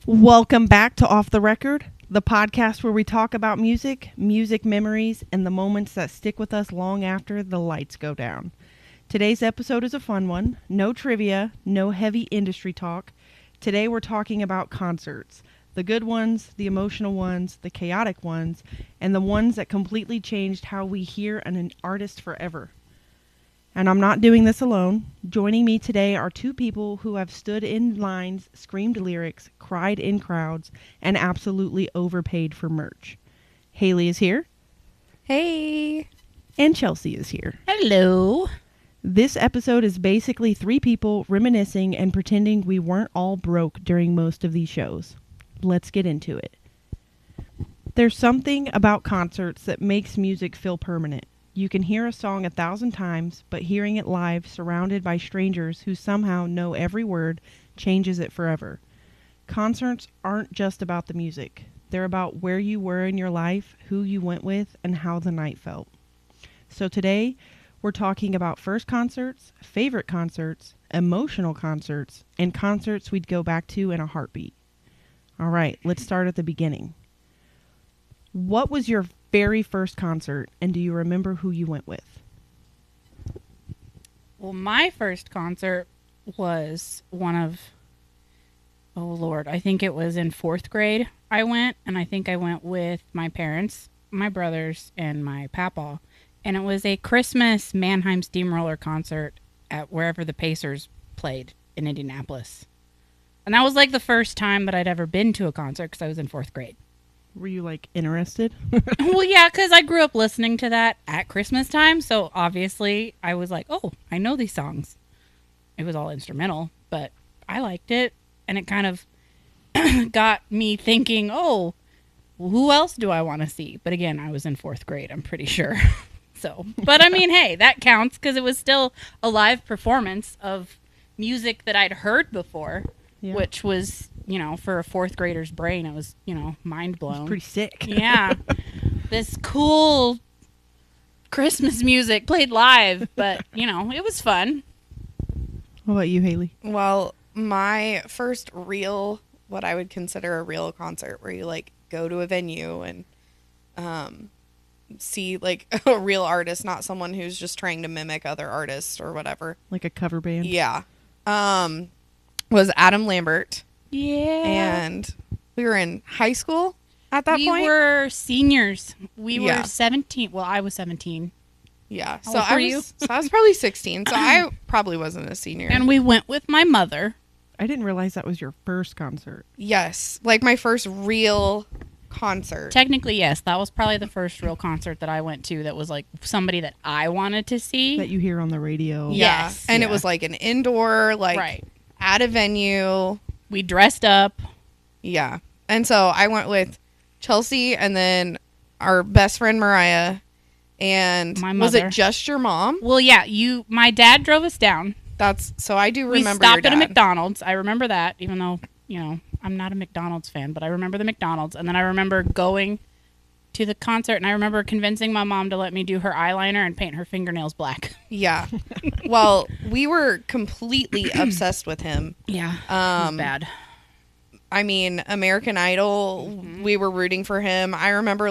Welcome back to Off the Record, the podcast where we talk about music, music memories, and the moments that stick with us long after the lights go down. Today's episode is a fun one. No trivia, no heavy industry talk. Today we're talking about concerts. The good ones, the emotional ones, the chaotic ones, and the ones that completely changed how we hear an artist forever. And I'm not doing this alone. Joining me today are two people who have stood in lines, screamed lyrics, cried in crowds, and absolutely overpaid for merch. Hayley is here. Hey. And Chelsey is here. Hello. This episode is basically three people reminiscing and pretending we weren't all broke during most of these shows. Let's get into it. There's something about concerts that makes music feel permanent. You can hear a song 1,000 times, but hearing it live, surrounded by strangers who somehow know every word, changes it forever. Concerts aren't just about the music. They're about where you were in your life, who you went with, and how the night felt. So today, we're talking about first concerts, favorite concerts, emotional concerts, and concerts we'd go back to in a heartbeat. All right, let's start at the beginning. What was your very first concert, and do you remember who you went with? Well, my first concert was I think it was in 4th grade I went, and I think I went with my parents, my brothers, and my papa. And it was a Christmas Mannheim Steamroller concert at wherever the Pacers played in Indianapolis. And that was like the first time that I'd ever been to a concert because I was in 4th grade. Were you, like, interested? Well, yeah, because I grew up listening to that at Christmas time, so obviously I was like, oh, I know these songs. It was all instrumental, but I liked it, and it kind of got me thinking, oh, who else do I want to see? But again, I was in 4th grade, I'm pretty sure. But I mean, hey, that counts, because it was still a live performance of music that I'd heard before, which was... for a 4th grader's brain, it was, mind blown. It's pretty sick. Yeah. This cool Christmas music played live, but, it was fun. What about you, Hayley? Well, my first what I would consider a real concert where you, go to a venue and see, a real artist, not someone who's just trying to mimic other artists or whatever. Like a cover band? Yeah. Was Adam Lambert. Yeah. And we were in high school at that point. We were seniors. We were 17. Well, I was 17. Yeah. How old were you? So I was probably 16. So I probably wasn't a senior. And we went with my mother. I didn't realize that was your first concert. Yes. Like my first real concert. Technically, yes. That was probably the first real concert that I went to that was like somebody that I wanted to see. That you hear on the radio. Yes. And it was like an indoor, right. At a venue. We dressed up. Yeah. And so I went with Chelsey and then our best friend Mariah. And my was mother. it just your mom? Well, yeah. My dad drove us down. So I do remember We stopped your dad. at a McDonald's. I remember that, even though, I'm not a McDonald's fan, but I remember the McDonald's. And then I remember going to the concert, and I remember convincing my mom to let me do her eyeliner and paint her fingernails black. Yeah. Well, we were completely obsessed with him. Yeah. It was bad. I mean, American Idol, we were rooting for him. I remember,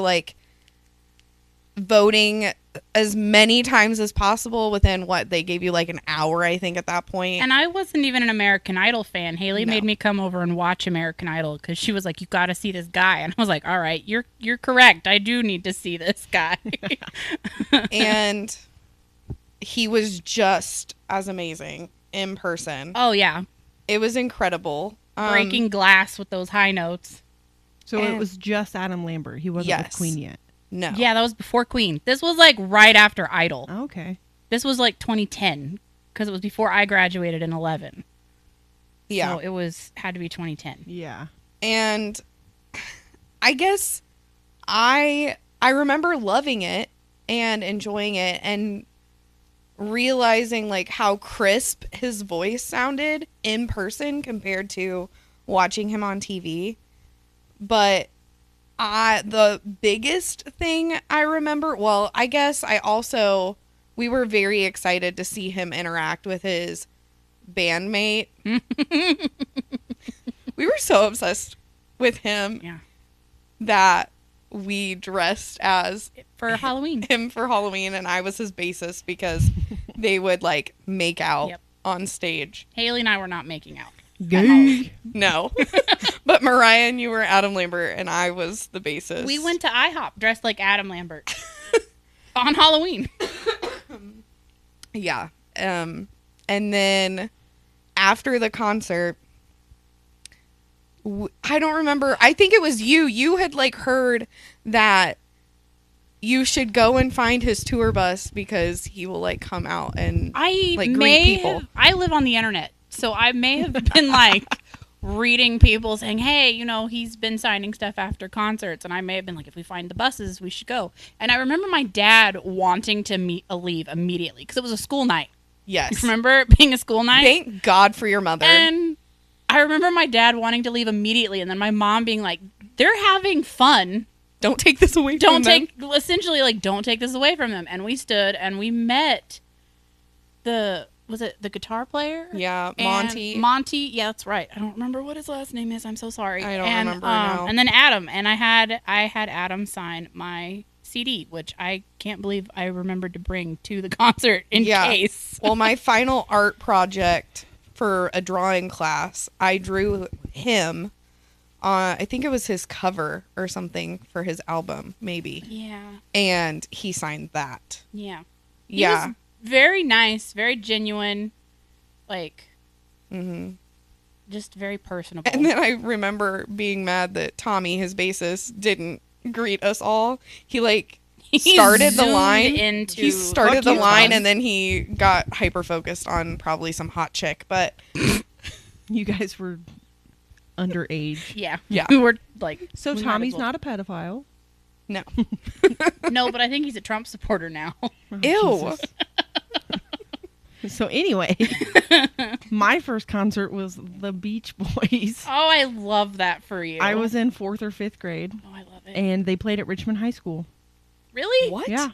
voting as many times as possible within they gave you, an hour, I think, at that point. And I wasn't even an American Idol fan. Hayley made me come over and watch American Idol because she was like, you got to see this guy. And I was like, all right, you're correct. I do need to see this guy. And he was just as amazing in person. Oh, yeah. It was incredible. Breaking glass with those high notes. So it was just Adam Lambert. He wasn't with Queen yet. No. Yeah, that was before Queen. This was right after Idol. Oh, okay. This was 2010 because it was before I graduated in 11. Yeah. So it had to be 2010. Yeah. And I guess I remember loving it and enjoying it and realizing how crisp his voice sounded in person compared to watching him on TV. But the biggest thing I remember, I guess we were very excited to see him interact with his bandmate. We were so obsessed with him Yeah. that we dressed as For Halloween. him for Halloween, and I was his bassist because they would like make out Yep. on stage. Haley and I were not making out. Gay. No. But Mariah and you were Adam Lambert, and I was the bassist. We went to IHOP dressed like Adam Lambert on Halloween. Yeah. And then after the concert, I don't remember. I think it was you. You had like heard that you should go and find his tour bus because he will like come out and like greet people. I live on the internet, so I may have been like reading people saying, hey, you know, he's been signing stuff after concerts, and I may have been like, if we find the buses, we should go. And I remember my dad wanting to leave immediately because it was a school night. Yes. You remember it being a school night? Thank God for your mother. And I remember my dad wanting to leave immediately, and then my mom being like, they're having fun. Don't take this away from them. Essentially, like, don't take this away from them. And we stood and we met was it the guitar player? Yeah, And Monty. Yeah, that's right. I don't remember what his last name is. I'm so sorry. I don't remember now. And then Adam. And I had Adam sign my CD, which I can't believe I remembered to bring to the concert in case. Well, my final art project for a drawing class, I drew him. I think it was his cover or something for his album, maybe. Yeah. And he signed that. Yeah. Yeah. He was very nice, very genuine, like, just very personable. And then I remember being mad that Tommy, his bassist, didn't greet us all. He started the line. He started the line, and then he got hyper focused on probably some hot chick. But You guys were underage. Yeah. Yeah. We were like. So we Tommy's might as well- not a pedophile. no. No, but I think he's a Trump supporter now. Oh, Ew. Jesus. So anyway, my first concert was the Beach Boys. Oh, I love that for you. I was in 4th or 5th grade, Oh, I love it. and they played at Richmond High School. Really? What? Yeah.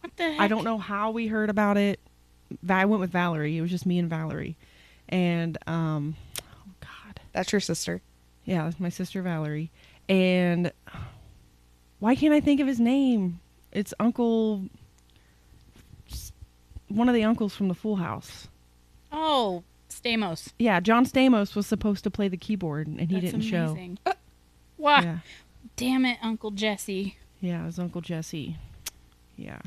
What the heck? I don't know how we heard about it. I went with Valerie. It was just me and Valerie. And, oh, God. That's your sister. Yeah, that's my sister Valerie. And why can't I think of his name? It's Uncle... one of the uncles from the Full House. Oh, Stamos. Yeah, John Stamos was supposed to play the keyboard, and he That's didn't amazing. Wow. show. Yeah. Damn it, Uncle Jesse. Yeah, it was Uncle Jesse. Yeah.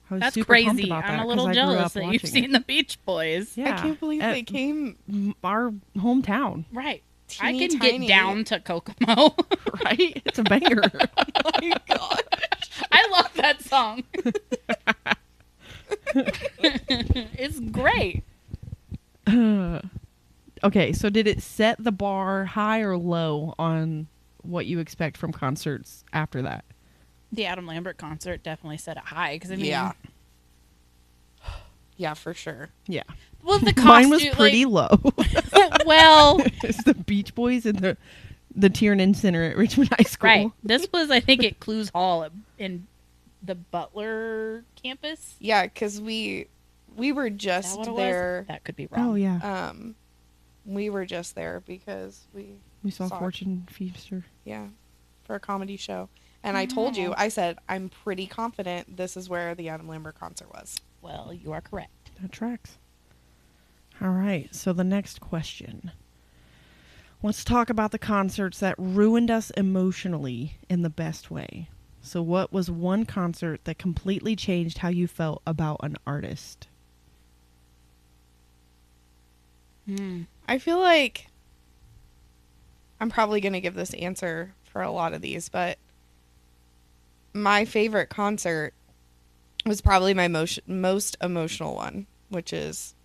I was That's super pumped crazy. about that I'm a 'cause little I grew jealous up that you've watching seen it. the Beach Boys. Yeah. I can't believe At they came. our hometown, Right. Teeny I can tiny. get down to Kokomo. right? It's a banger. Oh my God. I love that song. It's great. Okay, so did it set the bar high or low on what you expect from concerts after that? The Adam Lambert concert definitely set it high because I mean, Yeah. Yeah, for sure. Yeah. well, the costume, Mine was pretty low. well, It's the Beach Boys and the Tiernan Center at Richmond High School. right. This was, I think, at Clues Hall in the Butler campus. Yeah, because we were Is that just what it there. was? That could be wrong. Oh, yeah. We were just there because We saw saw it. Fortune Feaster. yeah, for a comedy show. And I told you, I said, I'm pretty confident this is where the Adam Lambert concert was. Well, you are correct. That tracks. All right. So the next question. Let's talk about the concerts that ruined us emotionally in the best way. So what was one concert that completely changed how you felt about an artist? I feel like I'm probably going to give this answer for a lot of these, but my favorite concert was probably my most emotional one, which is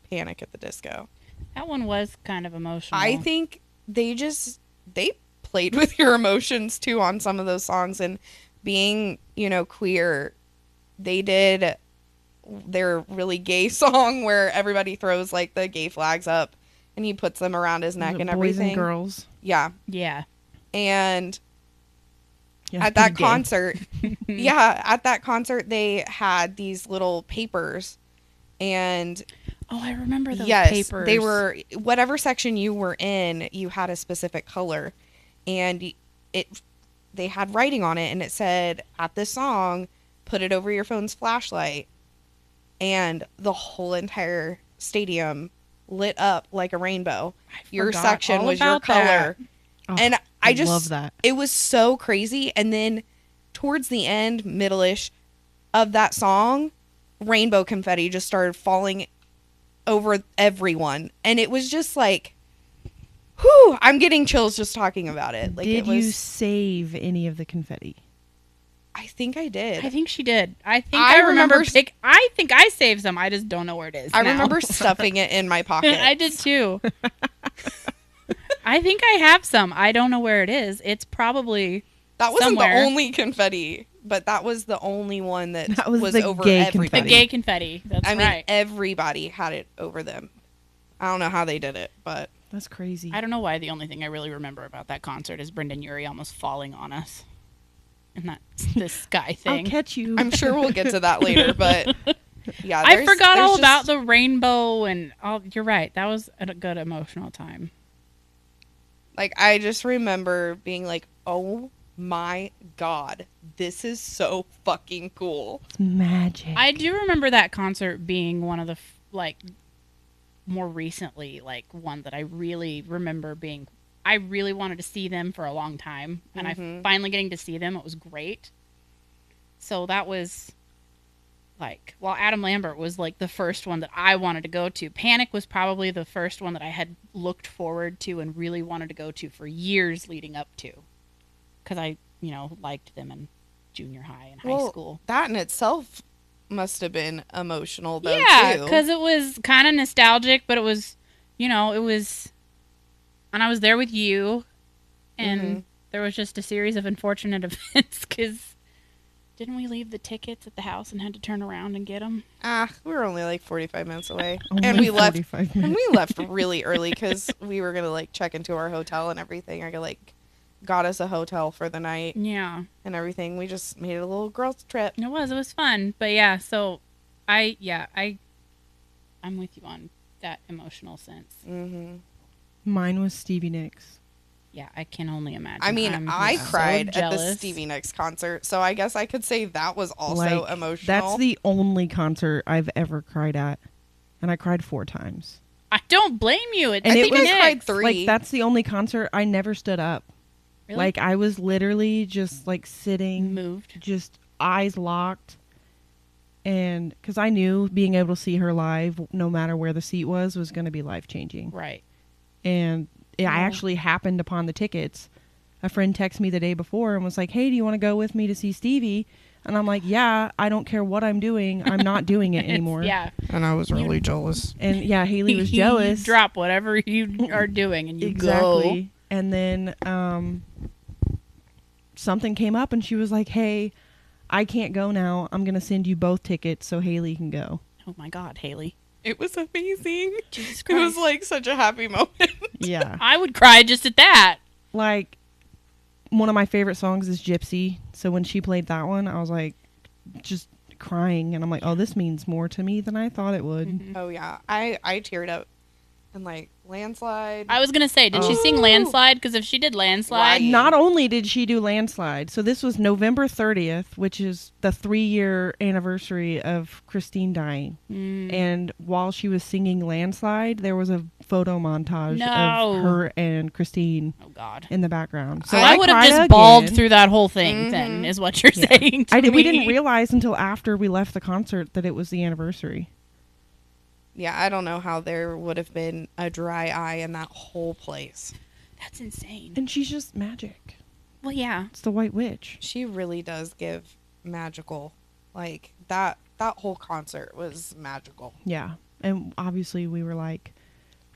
Panic at the Disco. That one was kind of emotional. I think they played with your emotions too on some of those songs, and being, queer, they did their really gay song where everybody throws like the gay flags up and he puts them around his neck and Boys everything. and girls. Yeah. Yeah. And Yeah, at that pretty gay. concert, at that concert, they had these little papers, and Oh, I remember those yes, papers. they were, whatever section you were in, you had a specific color. and they had writing on it, and it said, at this song, put it over your phone's flashlight, and the whole entire stadium lit up like a rainbow. Your forgot section all was your about that. color. Oh, And I just love that. It was so crazy. And then towards the end, middle-ish of that song, rainbow confetti just started falling over everyone, and it was just like, whew, I'm getting chills just talking about it. Like, Did you save any of the confetti? I think I did. I think she did. I think I I remember. remember I think I saved some. I just don't know where it is. I now. remember stuffing it in my pocket. I did too. I think I have some. I don't know where it is. It's probably That wasn't somewhere. the only confetti, but that was the only one that was was the over gay everybody. the confetti. gay confetti. That's I mean, right. everybody had it over them. I don't know how they did it, but That's crazy. I don't know why the only thing I really remember about that concert is Brendan Urie almost falling on us. And that's the sky I'll thing. catch you. I'm sure we'll get to that later. But yeah, I forgot there's all about just- the rainbow and all. You're right. That was a good emotional time. Like, I just remember being like, oh my God, this is so fucking cool. It's magic. I do remember that concert being one of the more recently one that I really remember being. I really wanted to see them for a long time, and I finally getting to see them. It was great. So that was Adam Lambert was the first one that I wanted to go to. Panic was probably the first one that I had looked forward to and really wanted to go to for years leading up to, because I liked them in junior high and high school. That in itself must have been emotional, though. Yeah, too. because it was kind of nostalgic, but it was, it was, and I was there with you, and there was just a series of unfortunate events, because didn't we leave the tickets at the house and had to turn around and get them? We were only 45 minutes away, Only and we left. 45 And minutes. we left really early because we were gonna check into our hotel and everything. I got us a hotel for the night Yeah, and everything. We just made it a little girls trip. it was fun, but yeah, so I'm with you on that emotional sense. Mm-hmm. Mine was Stevie Nicks. Yeah, I can only imagine. I mean, I'm I so cried at the jealous. Stevie Nicks concert, so I guess I could say that was also emotional. That's the only concert I've ever cried at, and I cried 4 times. I don't blame you. It's And I it think was- I cried 3. Like, that's the only concert I never stood up. Really? Like, I was literally just sitting, moved. just eyes locked, and because I knew being able to see her live, no matter where the seat was going to be life changing. Right. And I actually happened upon the tickets. A friend texted me the day before and was like, "Hey, do you want to go with me to see Stevie?" And I'm like, "Yeah, I don't care what I'm doing. I'm not doing it anymore." Yeah. and I was really jealous. And yeah, Haley was jealous. You drop whatever you are doing and you Exactly. And then something came up and she was like, "Hey, I can't go now. I'm going to send you both tickets so Haley can go." go. Oh my God, Haley. It was amazing. Jesus It was Christ. such a happy moment. Yeah. I would cry just at that. Like, one of my favorite songs is Gypsy. So when she played that one, I was just crying. And I'm like, oh, this means more to me than I thought it would. Mm-hmm. Oh yeah, I teared up, and Landslide. I was going to say, did she sing Oh. Landslide? Because if she did Landslide, Right. Not only did she do Landslide, so this was November 30th, which is the 3-year anniversary of Christine dying. And while she was singing Landslide, there was a photo montage No. of her and Christine oh God. in the background. So I would have cried just bawled again. through that whole thing then, is what you're saying to We me. didn't realize until after we left the concert that it was the anniversary. Yeah, I don't know how there would have been a dry eye in that whole place. That's insane. And she's just magic. Well, yeah. It's the White Witch. She really does give magical. That whole concert was magical. Yeah. And obviously we were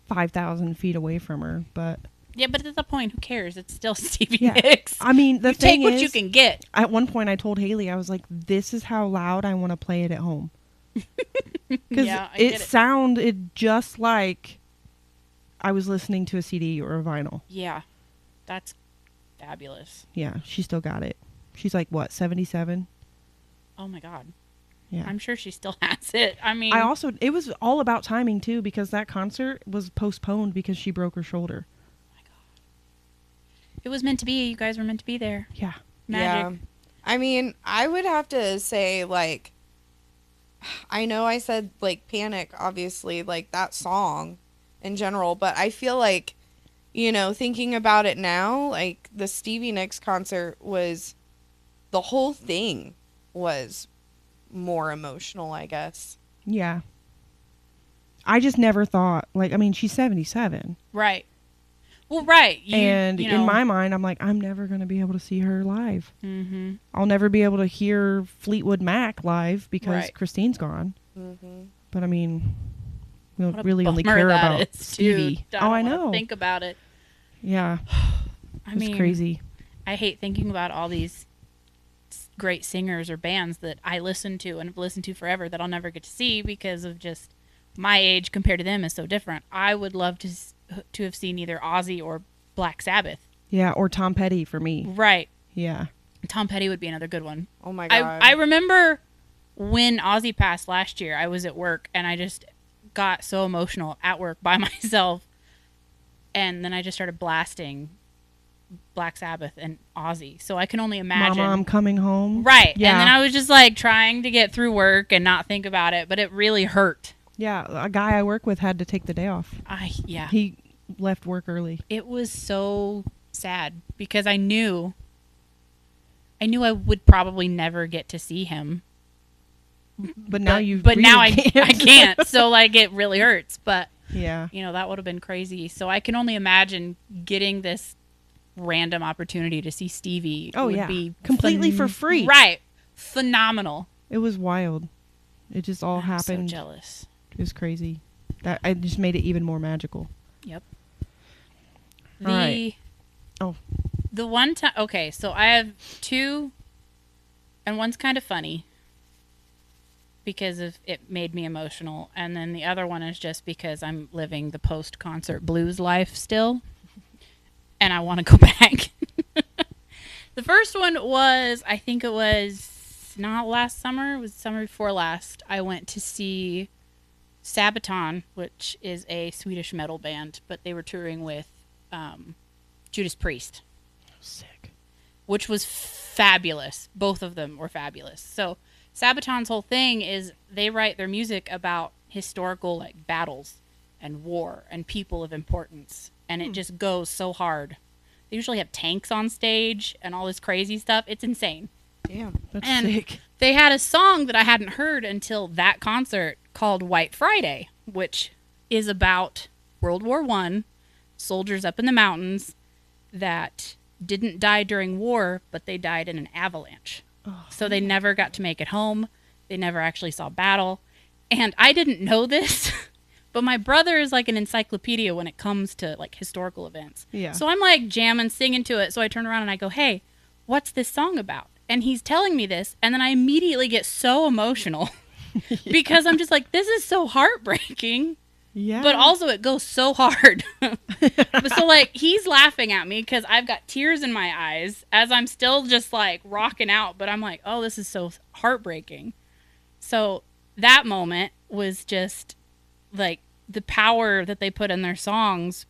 5,000 feet away from her, but Yeah, but at the point, who cares? It's still Stevie yeah. Nicks. I mean, the You thing take what is, you can get. at one point I told Haley, I was like, this is how loud I want to play it at home. Because Yeah, I it get it. sounded just like I was listening to a CD or a vinyl. Yeah. That's fabulous. Yeah, she still got it. She's 77? Oh my God. Yeah. I'm sure she still has it. I mean, it was all about timing too, because that concert was postponed because she broke her shoulder. it It was meant to be. You guys were meant to be there. Yeah. Magic. Yeah. I mean, I would have to say, like, I know I said, like, Panic, obviously, like, that song in general, but I feel like, you know, thinking about it now, like, the Stevie Nicks concert was, the whole thing was more emotional, I guess. Yeah. I just never thought, like, I mean, she's 77. Right. Well, right. And you know, in my mind, I'm like, I'm never going to be able to see her live. Mm-hmm. I'll never be able to hear Fleetwood Mac live because Right. Christine's gone. Mm-hmm. But I mean, we don't What a really only bummer care that about is, Stevie. dude. Oh, I don't wanna know. Think about it. Yeah. I It's mean, crazy. I hate thinking about all these great singers or bands that I listen to and have listened to forever that I'll never get to see because of just my age compared to them is so different. I would love to have seen either Ozzy or Black Sabbath. Yeah. Or Tom Petty for me. Right. Yeah. Tom Petty would be another good one. Oh my God. I remember when Ozzy passed last year, I was at work and I just got so emotional at work by myself. And then I just started blasting Black Sabbath and Ozzy. So I can only imagine. Mom coming home. Right. Yeah. And then I was just like trying to get through work and not think about it, but it really hurt. Yeah. A guy I work with had to take the day off. Yeah. He left work early. It was so sad because I knew I would probably never get to see him. But now you. But now I can't. can't. So like it really hurts. But Yeah. you know, that would have been crazy. So I can only imagine getting this random opportunity to see Stevie. Oh, would yeah. be Completely for free. Right. Phenomenal. It was wild. It just all I'm happened. so jealous. It was crazy. That I just made it even more magical. Yep. All right. Oh. The one time, okay, so I have two, and one's kind of funny because of it made me emotional, and then the other one is just because I'm living the post-concert blues life still, and I want to go back. The first one was, I think it was not last summer, it was summer before last. I went to see Sabaton, which is a Swedish metal band, but they were touring with Judas Priest. Sick. Which was fabulous. Both of them were fabulous. So Sabaton's whole thing is they write their music about historical like battles and war and people of importance. And it just goes so hard. They usually have tanks on stage and all this crazy stuff. It's insane. Damn. That's And sick. they had a song that I hadn't heard until that concert called White Friday, which is about World War I, soldiers up in the mountains that didn't die during war, but they died in an avalanche. Oh. So they never got to make it home. They never actually saw battle. And I didn't know this, but my brother is like an encyclopedia when it comes to like historical events. Yeah. So I'm like jamming, singing to it. So I turn around and I go, hey, what's this song about? And he's telling me this. And then I immediately get so emotional because I'm just like, this is so heartbreaking. Yeah. But also it goes so hard. But so like he's laughing at me because I've got tears in my eyes as I'm still just like rocking out. But I'm like, oh, this is so heartbreaking. So that moment was just like the power that they put in their songs,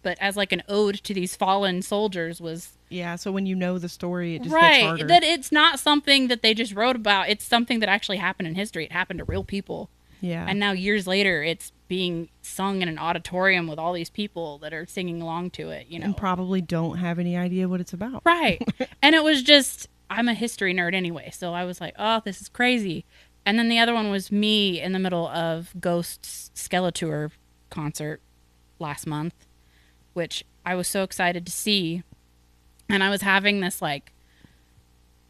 but as like an ode to these fallen soldiers was Yeah, so when you know the story, it just gets right. harder. That it's not something that they just wrote about. It's something that actually happened in history. It happened to real people. Yeah. And now years later, it's being sung in an auditorium with all these people that are singing along to it, you know. And probably don't have any idea what it's about. Right. And it was just, I'm a history nerd anyway. So I was like, oh, this is crazy. And then the other one was me in the middle of Ghost's Skeletor concert last month, which I was so excited to see. And I was having this like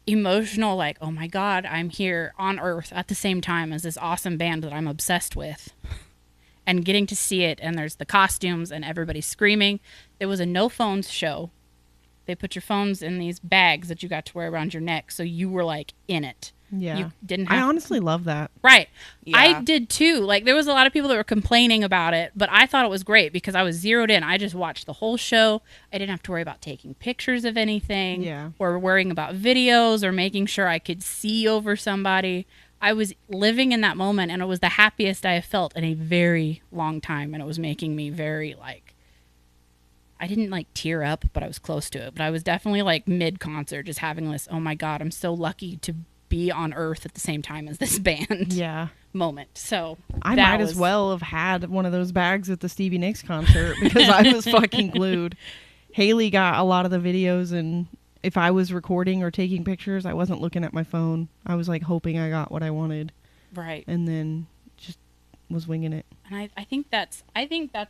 emotional, like, oh my God, I'm here on Earth at the same time as this awesome band that I'm obsessed with. And getting to see it, and there's the costumes and everybody screaming. There was a no phones show. They put your phones in these bags that you got to wear around your neck, so you were like in it. Yeah. You didn't I have honestly love that. Right. Yeah. I did too. Like there was a lot of people that were complaining about it, but I thought it was great because I was zeroed in. I just watched the whole show. I didn't have to worry about taking pictures of anything Yeah. or worrying about videos or making sure I could see over somebody. I was living in that moment and it was the happiest I have felt in a very long time, and it was making me very like I didn't like tear up, but I was close to it. But I was definitely like mid-concert just having this, oh my God, I'm so lucky to be on Earth at the same time as this band Yeah. moment. So I that might as was- well have had one of those bags at the Stevie Nicks concert because I was fucking glued. Haley got a lot of the videos, and if I was recording or taking pictures, I wasn't looking at my phone. I was like hoping I got what I wanted, Right. and then just was winging it. And I think that's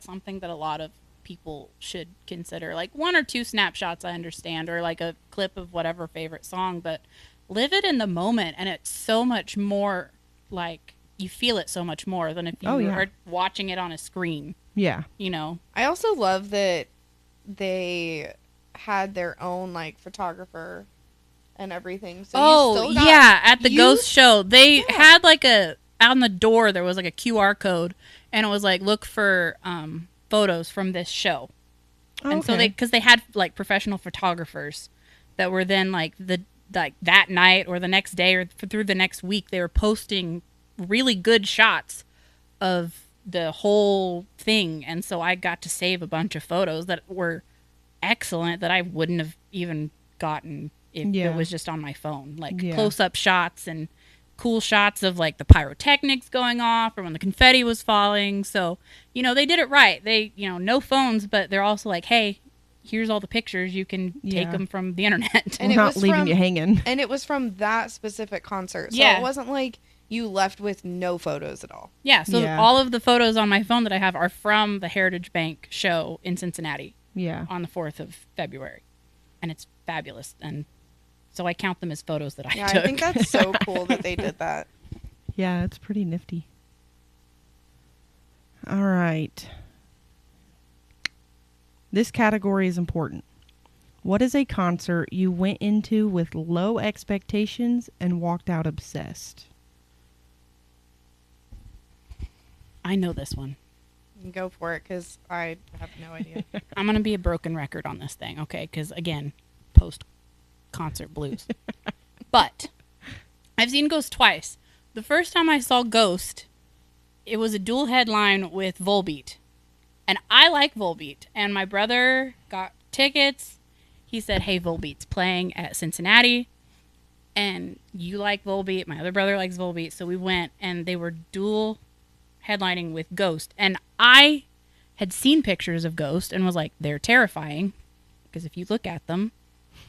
something that a lot of people should consider. Like 1 or 2 snapshots I understand, or like a clip of whatever favorite song, but live it in the moment, and it's so much more like you feel it so much more than if you are watching it on a screen. Yeah. You know. I also love that they had their own like photographer and everything. So you still got yeah, at the Ghost show, they Yeah. had like on the door there was like a QR code, and it was like look for photos from this show. Oh, And so okay. because they had like professional photographers that were then like that night or the next day or through the next week, they were posting really good shots of the whole thing. And so I got to save a bunch of photos that were excellent that I wouldn't have even gotten if Yeah. it was just on my phone. Like Yeah. close-up shots and cool shots of like the pyrotechnics going off or when the confetti was falling. So, you know, they did it right. They, you know, no phones, but they're also like, hey, here's all the pictures. You can take Yeah. them from the internet. And We're it not was leaving from- you hanging. And it was from that specific concert. So Yeah. it wasn't like you left with no photos at all. Yeah, so Yeah. all of the photos on my phone that I have are from the Heritage Bank show in Cincinnati Yeah. on the 4th of February. And it's fabulous. And so I count them as photos that I Yeah, took. I think that's so cool that they did that. Yeah, it's pretty nifty. All right. This category is important. What is a concert you went into with low expectations and walked out obsessed? I know this one. Go for it, because I have no idea. I'm going to be a broken record on this thing, okay? Because, again, post-concert blues. But I've seen Ghost twice. The first time I saw Ghost, it was a dual headline with Volbeat. And I like Volbeat. And my brother got tickets. He said, hey, Volbeat's playing at Cincinnati. And you like Volbeat. My other brother likes Volbeat. So we went, and they were dual headlining with Ghost. And I had seen pictures of Ghost and was like, they're terrifying. Because if you look at them,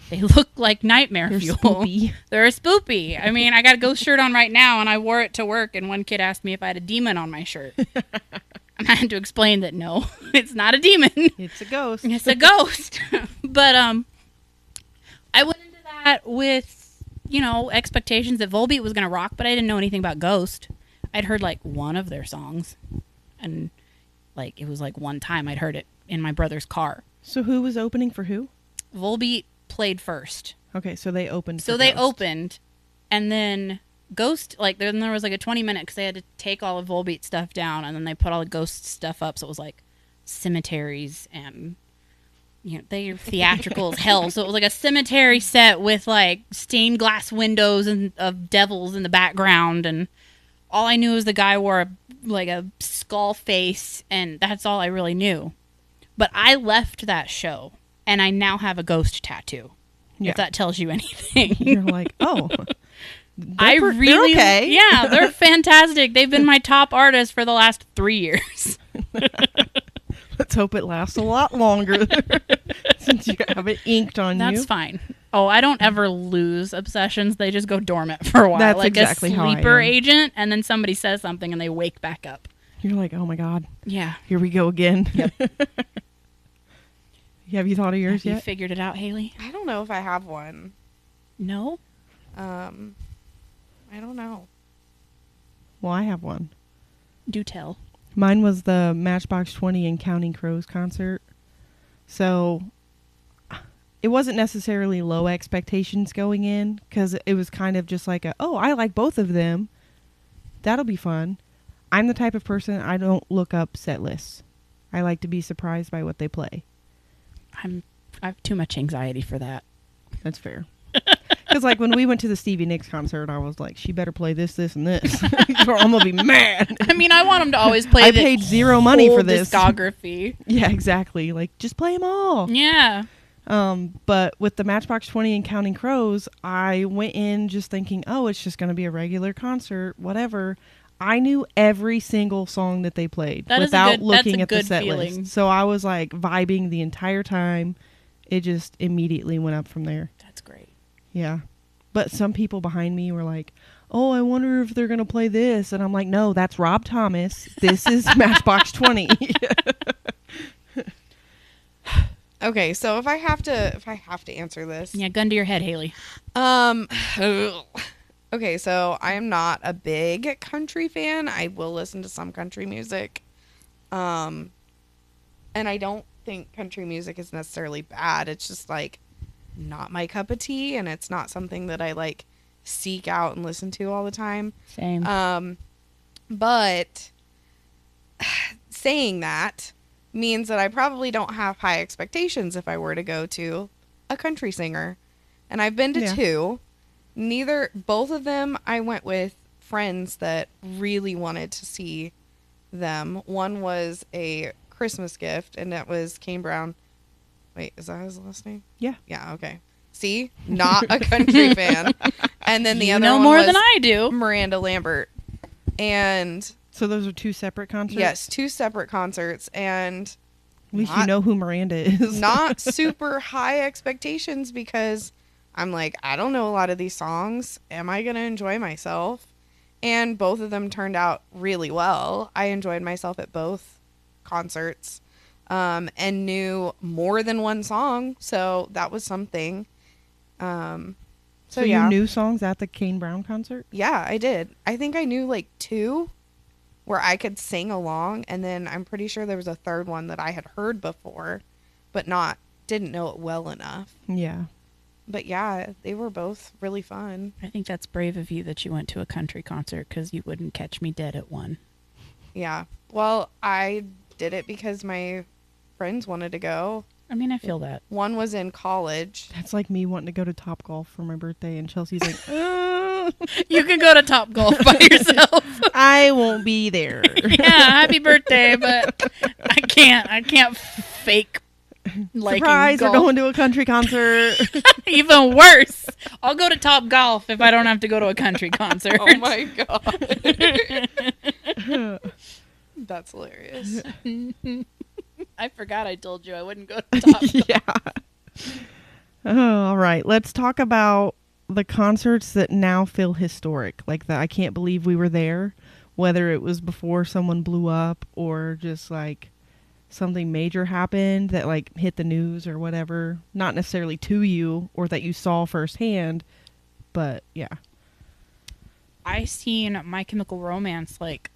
they look like nightmare They're fuel. spoopy. They're spoopy. I mean, I got a Ghost shirt on right now, and I wore it to work, and one kid asked me if I had a demon on my shirt. And I had to explain that no, it's not a demon. It's a ghost. It's a ghost. But I went into that with, you know, expectations that Volbeat was going to rock, but I didn't know anything about Ghost. I'd heard like one of their songs, and like it was like one time I'd heard it in my brother's car. So who was opening for who? Volbeat played first. Okay, so they opened. So for they Ghost. opened, and then Ghost, like, then there was like a 20-minute because they had to take all of Volbeat stuff down, and then they put all the Ghost stuff up. So it was like cemeteries and, you know, they are theatrical as hell. So it was like a cemetery set with like stained glass windows and of devils in the background. And all I knew was the guy wore like a skull face, and that's all I really knew. But I left that show, and I now have a Ghost tattoo. Yeah. If that tells you anything. You're like, oh. I they're really, okay. yeah, they're fantastic. They've been my top artist for the last 3 years. Let's hope it lasts a lot longer since you have it inked on That's you. fine. Oh, I don't ever lose obsessions. They just go dormant for a while. That's like exactly a how I sleeper am. agent, and then somebody says something and they wake back up. You're like, oh my God, Yeah. here we go again. Yep. Have you thought of yours Have you yet? figured it out, Haley? I don't know if I have one. No? I don't know. Well, I have one. Do tell. Mine was the Matchbox 20 and Counting Crows concert. So it wasn't necessarily low expectations going in because it was kind of just like, oh, I like both of them. That'll be fun. I'm the type of person, I don't look up set lists. I like to be surprised by what they play. I have too much anxiety for that. That's fair. Because, like, when we went to the Stevie Nicks concert, I was like, she better play this, this, and this. Or I'm going to be mad. I mean, I want him to always play I paid zero money for this. Discography. Yeah, exactly. Like, just play them all. Yeah. But with the Matchbox 20 and Counting Crows, I went in just thinking, oh, it's just going to be a regular concert, whatever. I knew every single song that they played without looking at the set list. So I was like vibing the entire time. It just immediately went up from there. That's great. Yeah. But some people behind me were like, oh, I wonder if they're going to play this. And I'm like, no, that's Rob Thomas. This is Matchbox 20. Okay, so if I have to answer this. Yeah, gun to your head, Hayley. Okay, so I am not a big country fan. I will listen to some country music. And I don't think country music is necessarily bad. It's just like not my cup of tea, and it's not something that I like seek out and listen to all the time. Same. But saying that means that I probably don't have high expectations if I were to go to a country singer. And I've been to two. Both of them I went with friends that really wanted to see them. One was a Christmas gift, and that was Kane Brown. Wait, is that his last name? Yeah. Yeah, okay. See? Not a country fan. And then the other one more was than I do. Miranda Lambert. And So those are two separate concerts? yes, two separate concerts, and At least you know who Miranda is. not super high expectations because I'm like, I don't know a lot of these songs. Am I going to enjoy myself? And both of them turned out really well. I enjoyed myself at both concerts, and knew more than one song. So that was something. So yeah. you knew songs at the Kane Brown concert? Yeah, I did. I think I knew like two where I could sing along. And then I'm pretty sure there was a third one that I had heard before, but didn't know it well enough. Yeah. But yeah, they were both really fun. I think that's brave of you that you went to a country concert because you wouldn't catch me dead at one. Yeah. Well, I did it because my friends wanted to go. I mean, I feel that. One was in college. That's like me wanting to go to Topgolf for my birthday, and Chelsea's like, You can go to Top Golf by yourself. I won't be there. Yeah, happy birthday, but I can't fake liking Surprise, golf. we're going to a country concert. Even worse. I'll go to Top Golf if I don't have to go to a country concert. Oh my god. That's hilarious. I forgot I told you I wouldn't go to Top Golf. Yeah. Oh, all right. Let's talk about the concerts that now feel historic. Like I can't believe we were there, whether it was before someone blew up or just like something major happened that like hit the news or whatever. Not necessarily to you or that you saw firsthand, but yeah. I seen My Chemical Romance like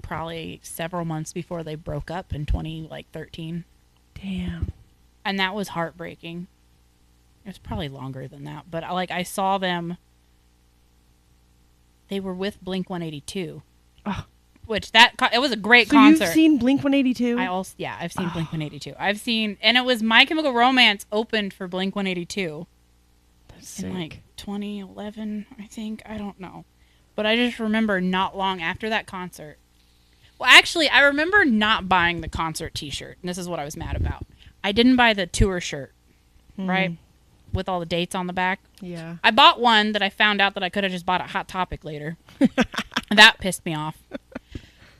probably several months before they broke up in 2013. Damn. And that was heartbreaking. It was probably longer than that, but I saw them. They were with Blink 182, which it was a great concert. You've seen Blink 182? I've seen Blink 182. And it was My Chemical Romance opened for Blink 182. That's sick. In like 2011, I think. I don't know, but I just remember not long after that concert. Well, actually, I remember not buying the concert T-shirt, and this is what I was mad about. I didn't buy the tour shirt, right, with all the dates on the back. Yeah. I bought one that I found out that I could have just bought at Hot Topic later. That pissed me off.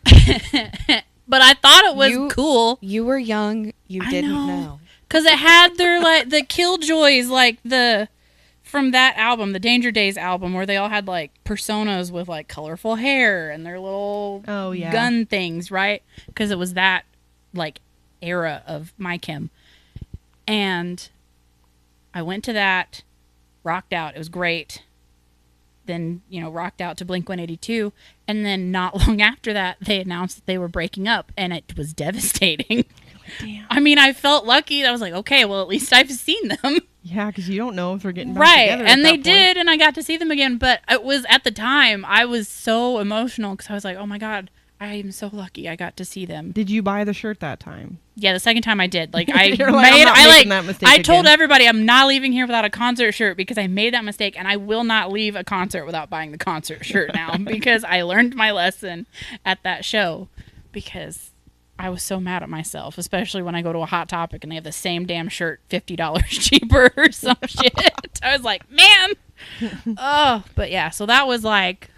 But I thought it was cool. You were young. You didn't know. Because it had their, like, the Killjoys, like, from that album, the Danger Days album, where they all had, like, personas with, like, colorful hair and their little gun things, right? Because it was that, like, era of My Chem. And I went to that, rocked out. It was great. Then, rocked out to Blink 182. And then not long after that, they announced that they were breaking up. And it was devastating. Damn. I mean, I felt lucky. I was like, okay, well, at least I've seen them. Yeah, because you don't know if they're getting back together. Right, and they did, and I got to see them again. But it was, at the time, I was so emotional because I was like, oh my God, I am so lucky I got to see them. Did you buy the shirt that time? Yeah, the second time I did. Like You're like, I'm not making that mistake I told again. everybody I'm not leaving here without a concert shirt because I made that mistake, and I will not leave a concert without buying the concert shirt now because I learned my lesson at that show because I was so mad at myself, especially when I go to a Hot Topic and they have the same damn shirt $50 cheaper or some shit. I was like, man. Oh, but yeah, so that was like,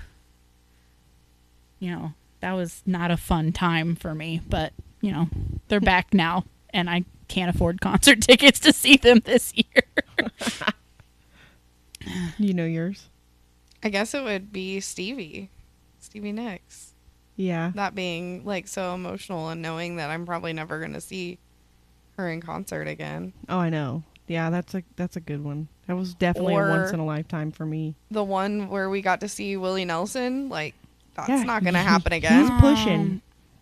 you know, that was not a fun time for me, but, you know, they're back now, and I can't afford concert tickets to see them this year. You know yours? I guess it would be Stevie Nicks. Yeah. That being like so emotional and knowing that I'm probably never going to see her in concert again. Oh, I know. Yeah, that's a good one. That was definitely Or- a once in a lifetime for me. The one where we got to see Willie Nelson, like, that's Yeah, not going to happen He's again. pushing.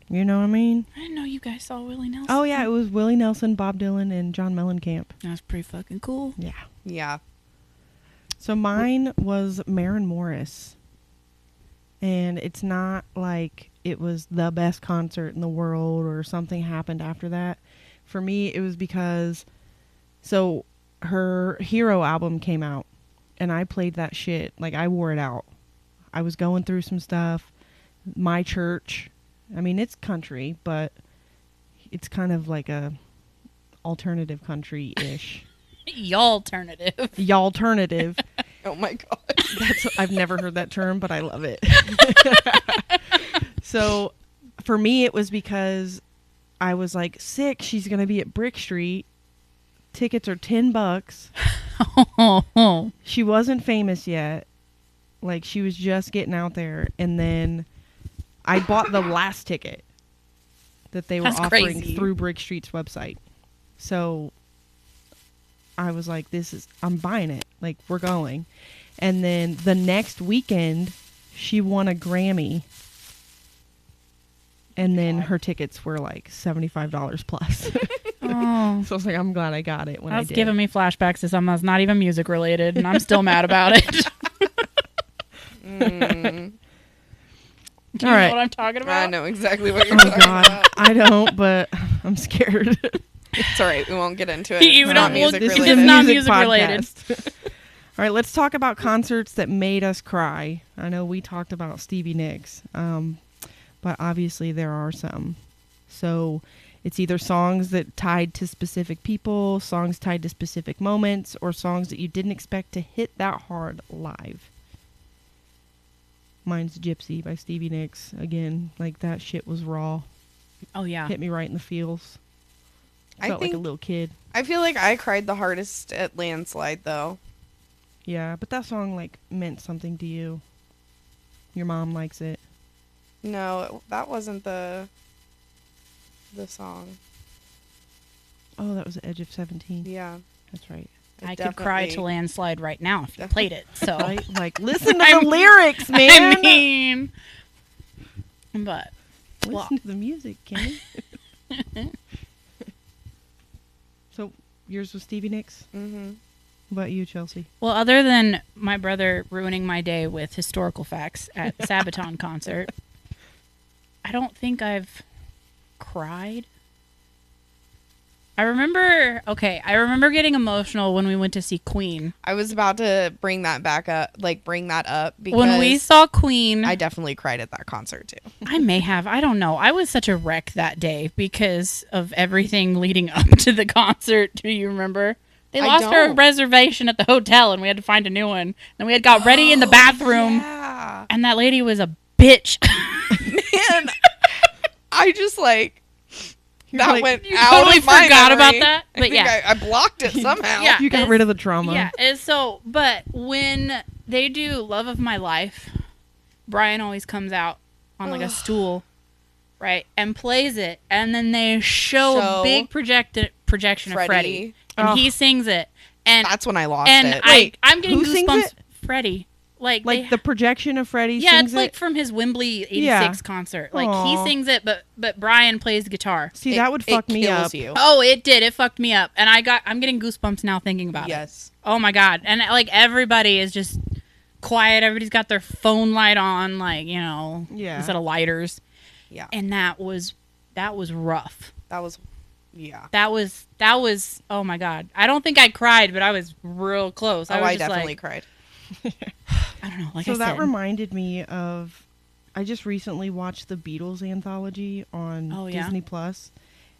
You know what I mean? I didn't know you guys saw Willie Nelson. Oh yeah, it was Willie Nelson, Bob Dylan, and John Mellencamp. That was pretty fucking cool. Yeah. Yeah. So mine was Maren Morris. And it's not like it was the best concert in the world or something happened after that. For me, it was because, so her Hero album came out and I played that shit. Like, I wore it out. I was going through some stuff. My church, I mean, it's country, but it's kind of like a alternative country-ish. Y'alternative. Y'alternative. Oh my God. I've never heard that term, but I love it. So for me, it was because I was like, sick. She's going to be at Brick Street. Tickets are $10. She wasn't famous yet. Like, she was just getting out there. And then I bought the last ticket that they were That's offering crazy. through Brick Street's website. So I was like, I'm buying it. Like, we're going. And then the next weekend, she won a Grammy. And then her tickets were like $75 plus. Oh, So I was like, I'm glad I got it when I that's did. giving me flashbacks to something that's not even music related, and I'm still mad about it. Mm, Do you All know right. what I'm talking I about? know exactly what you're Oh, talking God. about. I don't, but I'm scared. It's all right. We won't get into it. You It's don't- not well, music this is related. not music related. podcast. All right, let's talk about concerts that made us cry. I know we talked about Stevie Nicks, but obviously there are some. So it's either songs that tied to specific people, songs tied to specific moments, or songs that you didn't expect to hit that hard live. Mine's Gypsy by Stevie Nicks. Again, like, that shit was raw. Oh yeah. Hit me right in the feels. I Felt like a think- little kid. I feel like I cried the hardest at Landslide, though. Yeah, but that song, like, meant something to you. Your mom likes it. No, that wasn't the song. Oh, that was the Edge of 17. Yeah. That's right. I could cry to definitely- Landslide right now if you played it. So Right? Like, listen to I'm- the lyrics, man. I mean, but Listen to the music, Kenny. So, yours was Stevie Nicks? Mhm. What about you, Chelsea? well, other than my brother ruining my day with historical facts at the Sabaton concert, I don't think I've cried. I remember getting emotional when we went to see Queen. I was about to bring that up because When we saw Queen, I definitely cried at that concert too. I may have. I don't know. I was such a wreck that day because of everything leading up to the concert. Do you remember? They I lost our don't. reservation at the hotel and we had to find a new one. Then we had got ready in the bathroom Yeah. and that lady was a bitch. Man, I just like You're that like, went You out totally of my forgot about memory. that, I but think yeah. I blocked it somehow. Yeah. You got it's- rid of the trauma. Yeah, and so, but when they do Love of My Life, Brian always comes out on like a Ugh. stool, right, and plays it, and then they show Show a big projection of Freddie, and Oh. he sings it, and That's when I lost and it. Wait, I'm getting who sings goosebumps. it? Freddie, like Like, the projection of Freddie yeah, sings it's like it? from his Wembley '86 Yeah. concert. Like Aw. he sings it, but Brian plays the guitar. See, that would fuck me kills up. You. Oh, it did. It fucked me up, and I'm getting goosebumps now thinking about it. Yes. Oh my god! And like everybody is just quiet. Everybody's got their phone light on, like Yeah. instead of lighters. Yeah. And that was rough. That was, yeah. That was oh my God. I don't think I cried, but I was real close. I was just definitely like, cried. I don't know. Like So I said, that reminded me of, I just recently watched the Beatles anthology on Oh, yeah? Disney Plus,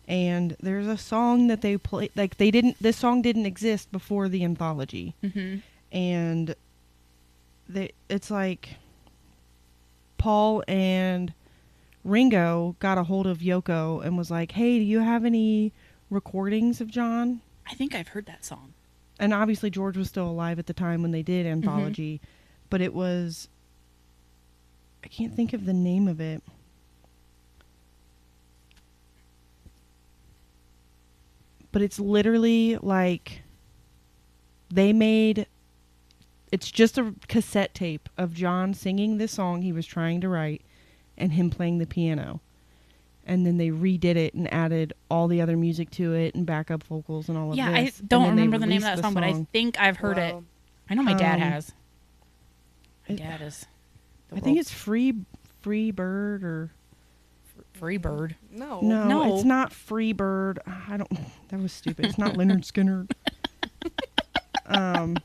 and there's a song that they play, like this song didn't exist before the anthology, and it's like Paul and Ringo got a hold of Yoko and was like, "Hey, do you have any recordings of John?" I think I've heard that song. And obviously George was still alive at the time when they did anthology, but it was, I can't think of the name of it. But it's literally like it's just a cassette tape of John singing this song he was trying to write and him playing the piano. And then they redid it and added all the other music to it and backup vocals and all of Yeah, this. I don't And then they remember the name of that released song, but I think I've heard it. Wow. I know my dad has. My it- dad is. I think it's Free Bird or Free Bird. No. no, it's not Free Bird. I don't. That was stupid. It's not Leonard Skinner. I'm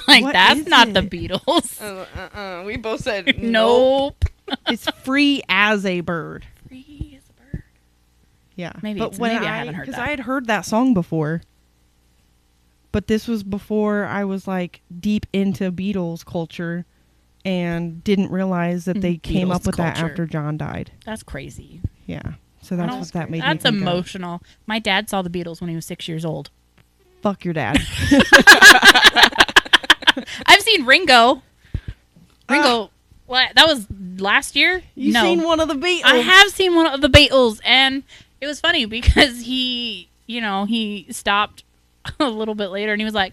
like, What that's is not the it? Beatles. We both said Nope. It's Free as a Bird. Free as a bird. Yeah, Maybe but it's- when maybe I haven't heard because that. I had heard that song before, but this was before I was like deep into Beatles culture, and didn't realize that they came Beatles up with that culture. after John died. That's crazy. Yeah, so that's don't- what that made me That's think of. emotional. My dad saw the Beatles when he was 6 years old. Fuck your dad. I've seen Ringo. What? That was last year? You no. seen one of the Beatles? I have seen one of the Beatles, and it was funny because he stopped a little bit later, and he was like,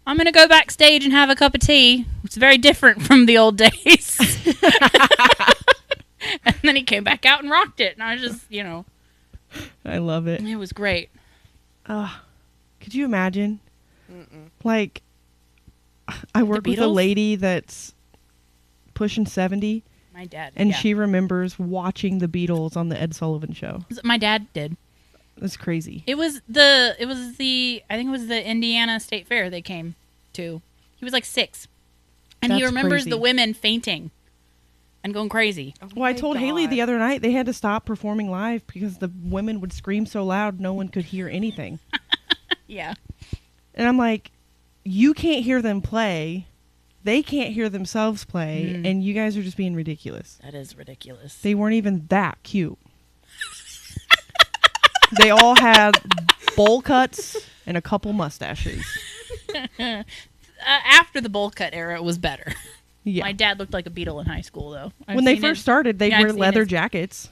"I'm gonna go backstage and have a cup of tea." It's very different from the old days. And then he came back out and rocked it, and I was just, I love it. it was great. Could you imagine? Like, I work with a Beatles? lady that's pushing 70, My dad, and yeah. she remembers watching the Beatles on the Ed Sullivan Show. My dad did. That's crazy. I think it was the Indiana State Fair they came to. He was like 6. And he That's remembers crazy. the women fainting and going crazy. Well, I told Haley the other night they had to stop performing live because the women would scream so loud no one could hear anything. Yeah. And I'm like, you can't hear them play. They can't hear themselves play. And you guys are just being ridiculous. That is ridiculous. They weren't even that cute. They all had bowl cuts and a couple mustaches. After the bowl cut era, it was better. Yeah. My dad looked like a Beatle in high school, though. When they first started, they'd Yeah, I've wear seen leather his- jackets.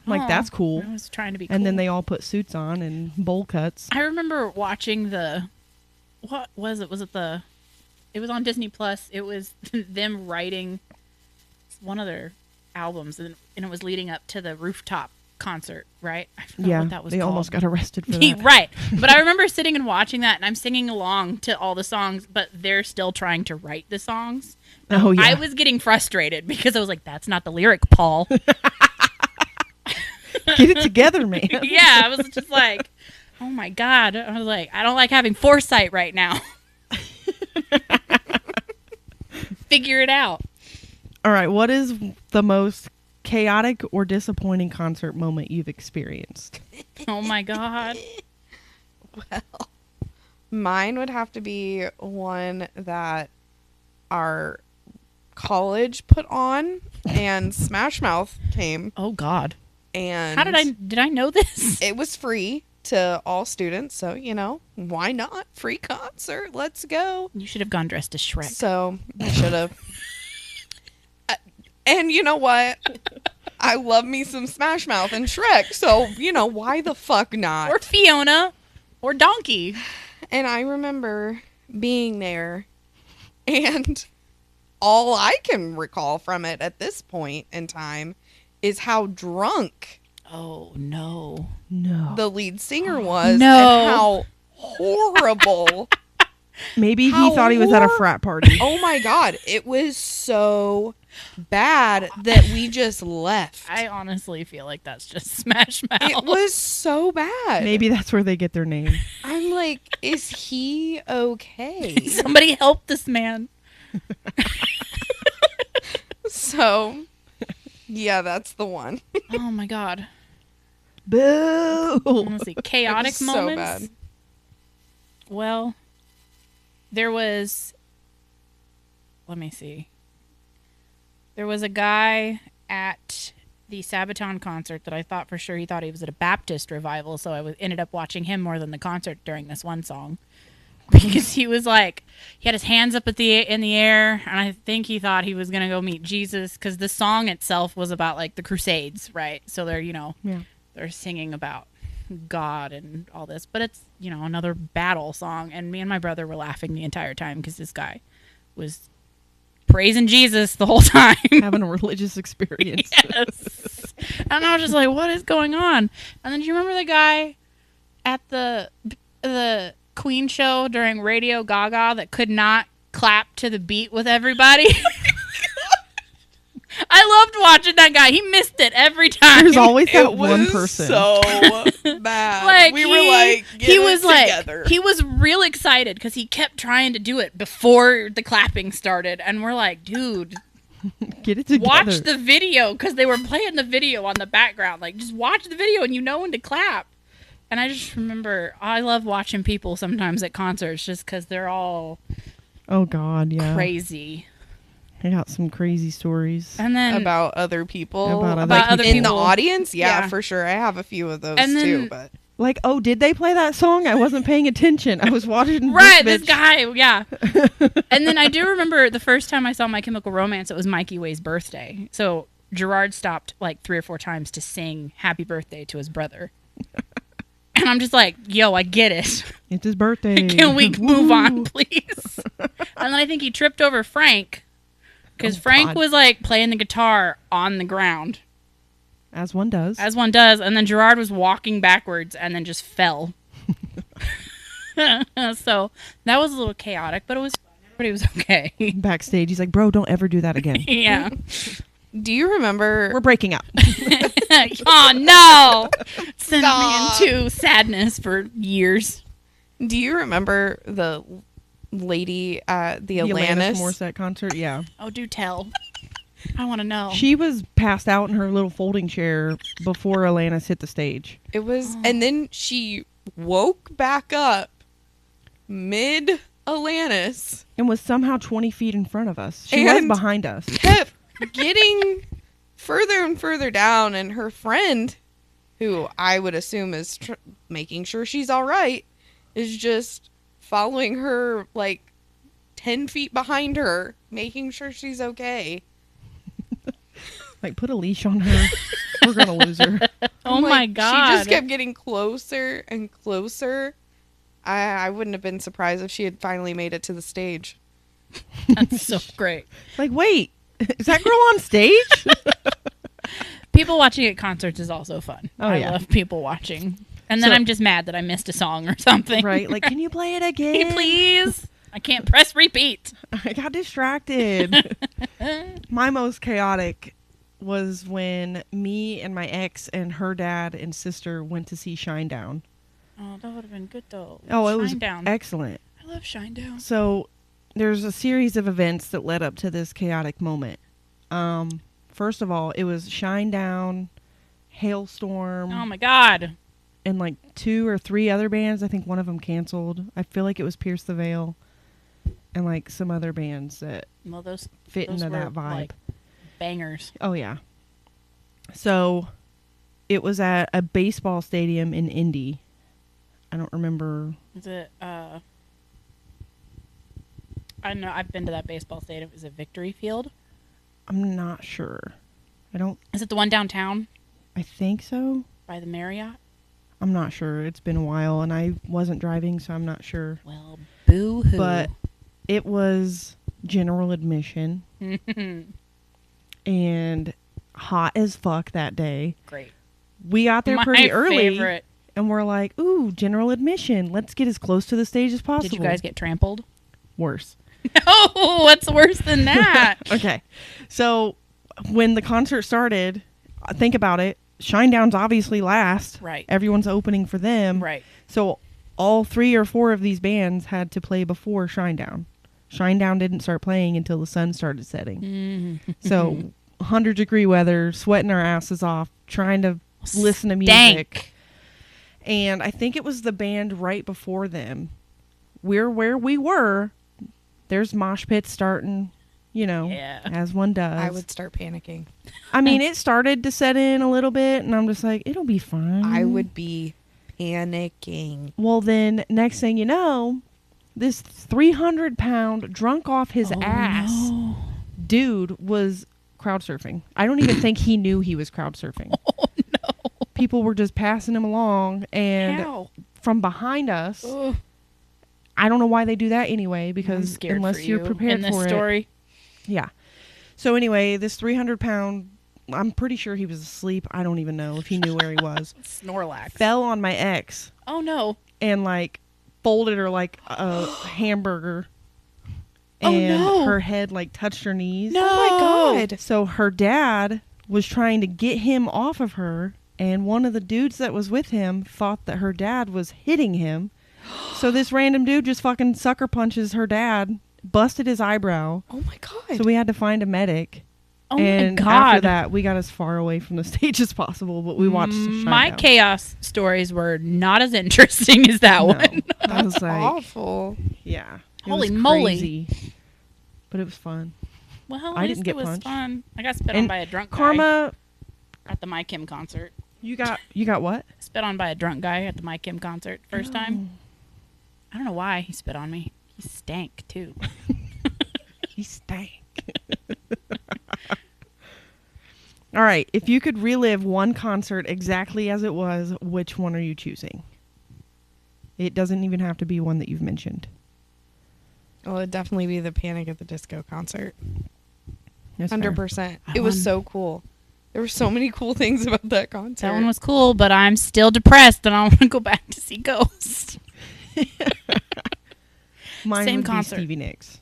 I'm like, that's cool. I was trying to be cool. And then they all put suits on and bowl cuts. I remember watching what was it? It was on Disney Plus. It was them writing one of their albums, and it was leading up to the rooftop concert, right? I forgot what that was they called. almost got arrested for that. Right. But I remember sitting and watching that, and I'm singing along to all the songs, but they're still trying to write the songs. Oh, yeah. I was getting frustrated because I was like, that's not the lyric, Paul. Get it together, man. Yeah, I was just like, oh my God. I was like, I don't like having foresight right now. Figure it out. All right. What is the most chaotic or disappointing concert moment you've experienced? Oh my God. Well, mine would have to be one that our college put on, and Smash Mouth came, Oh God. and How did I know this? it was free to all students, so why not? Free concert, let's go. You should have gone dressed as Shrek. So I should have. And you know what? I love me some Smash Mouth and Shrek, so why the fuck not? Or Fiona. Or Donkey. And I remember being there, and all I can recall from it at this point in time is how drunk Oh no. No. the lead singer was, No. and how horrible. Maybe he How thought he was at a hor- frat party. Oh my God, it was so bad that we just left. I honestly feel like that's just Smash Mouth. It was so bad. Maybe that's where they get their name. I'm like, is he okay? Somebody help this man. So, yeah, that's the one. Oh my god. Boo! I want to see chaotic so moments. bad. Well, there was. Let me see. There was a guy at the Sabaton concert that I thought for sure he thought he was at a Baptist revival, so I ended up watching him more than the concert during this one song. Because he was like, he had his hands up in the air, and I think he thought he was gonna go meet Jesus. Because the song itself was about like the Crusades, right? So they're they're singing about God and all this, but it's another battle song. And me and my brother were laughing the entire time because this guy was praising Jesus the whole time, Having a religious experience. Yes. And I was just like, what is going on? And then do you remember the guy at the Queen show during Radio Gaga that could not clap to the beat with everybody? I loved watching that guy. He missed it every time. There's always that It one was person. so bad. Like we were like, he was like, together. he was real excited because he kept trying to do it before the clapping started, and we're like, dude, Get it together. watch the video, because they were playing the video on the background. Like, just watch the video and you know when to clap. And I just remember, I love watching people sometimes at concerts just because they're all Oh God, yeah. crazy. I got some crazy stories. And then about other people. About other in the people. audience. Yeah, Yeah. for sure. I have a few of those And then- too. But Like, oh, did they play that song? I wasn't paying attention. I was watching. right, this this bitch. guy, yeah. And then I do remember the first time I saw My Chemical Romance, it was Mikey Way's birthday. So Gerard stopped like 3 or 4 times to sing Happy Birthday to his brother. And I'm just like, yo, I get it. It's his birthday. Can we move on, Woo. please? And then I think he tripped over Frank, because Oh, Frank God. was like playing the guitar on the ground, As one does. as one does. And then Gerard was walking backwards and then just fell. So that was a little chaotic, but it was fun. Everybody was okay. Backstage, he's like, bro, don't ever do that again. Yeah. do you remember? We're breaking up. Oh no! Sent Stop. me into sadness for years. Do you remember the lady at the The Atlantis? Alanis Morissette concert, yeah. Oh, do tell. I want to know. She was passed out in her little folding chair before Alanis hit the stage. It was, and then she woke back up mid Atlantis, And was somehow 20 feet in front of us. She was And- behind us. kept getting further and further down, and her friend, who I would assume is making sure she's all right, is just following her like 10 feet behind her, making sure she's okay. Like, put a leash on her. We're going to lose her. Oh I'm my like, god! She just kept getting closer and closer. I wouldn't have been surprised if she had finally made it to the stage. That's so great. Like, wait, is that girl on stage? People watching at concerts is also fun. Oh, I yeah. love people watching. And then So- I'm just mad that I missed a song or something. Right? Like, can you play it Hey, again? please. I can't press repeat. I got distracted. My most chaotic was when me and my ex and her dad and sister went to see Shinedown. Oh, that would have been good though. Oh, it was Shinedown. excellent. I love Shinedown. So there's a series of events that led up to this chaotic moment. First of all, it was Shinedown, Hailstorm, Oh my god. and like 2 or 3 other bands. I think one of them canceled. I feel like it was Pierce the Veil and like some other bands that Well, those fit those into were, that vibe. like, bangers. Oh, yeah. So it was at a baseball stadium in Indy. I don't remember. Is it? I know I've been to that baseball stadium. Is it Victory Field? I'm not sure. Is it the one downtown I think so. by the Marriott? I'm not sure. It's been a while and I wasn't driving, so I'm not sure. Well, boo hoo. But it was general admission and hot as fuck that day. great. We got there My pretty early favorite. and we're like, ooh, general admission. Let's get as close to the stage as possible. Did you guys get trampled? Worse? No, what's worse than that? Okay. So when the concert started, think about it. Shinedown's obviously last. Right. Everyone's opening for them. Right. So all 3 or 4 of these bands had to play before Shinedown. Shinedown didn't start playing until the sun started setting. Mm-hmm. So 100-degree weather, sweating our asses off, trying to listen to music. Stank. And I think it was the band right before them. We're where we were. There's mosh pits starting, Yeah. as one does. I would start panicking. I mean, it started to set in a little bit, and I'm just like, it'll be fine. I would be panicking. Well, then, next thing you know, this 300-pound, drunk off his ass No. dude was crowd surfing. I don't even think he knew he was crowd surfing. Oh, no. People were just passing him along, and Ow. from behind us, Ugh. I don't know why they do that anyway, I'm because scared unless for you're you prepared in this for it. story. Yeah. So anyway, this 300-pound, I'm pretty sure he was asleep. I don't even know if he knew where he was. Snorlax. Fell on my ex Oh, no. and like folded her like a hamburger. Oh, And no. her head like touched her knees. No. Oh my god. So her dad was trying to get him off of her, and one of the dudes that was with him thought that her dad was hitting him. So this random dude just fucking sucker punches her dad, busted his eyebrow. Oh my god. So we had to find a medic. Oh, And my God. after that, we got as far away from the stage as possible, but we watched My Shinedown. chaos stories were not as interesting as that No, one. I was like, awful. yeah. it Holy was moly. crazy. But it was fun. Well, I at didn't least get it was punched. fun. I got spit on And by a drunk guy Karma, at the My Kim concert. you got what? Spit on by a drunk guy at the My Kim concert first time. I don't know why he spit on me. He stank too. He stank. All right. If you could relive one concert exactly as it was, which one are you choosing? It doesn't even have to be one that you've mentioned. Well, it'd definitely be the Panic at the Disco concert. That's fair. 100%. I It was won. so cool. There were so many cool things about that concert. That one was cool, but I'm still depressed and I want to go back to see Ghost. Mine Same would concert. be Stevie Nicks.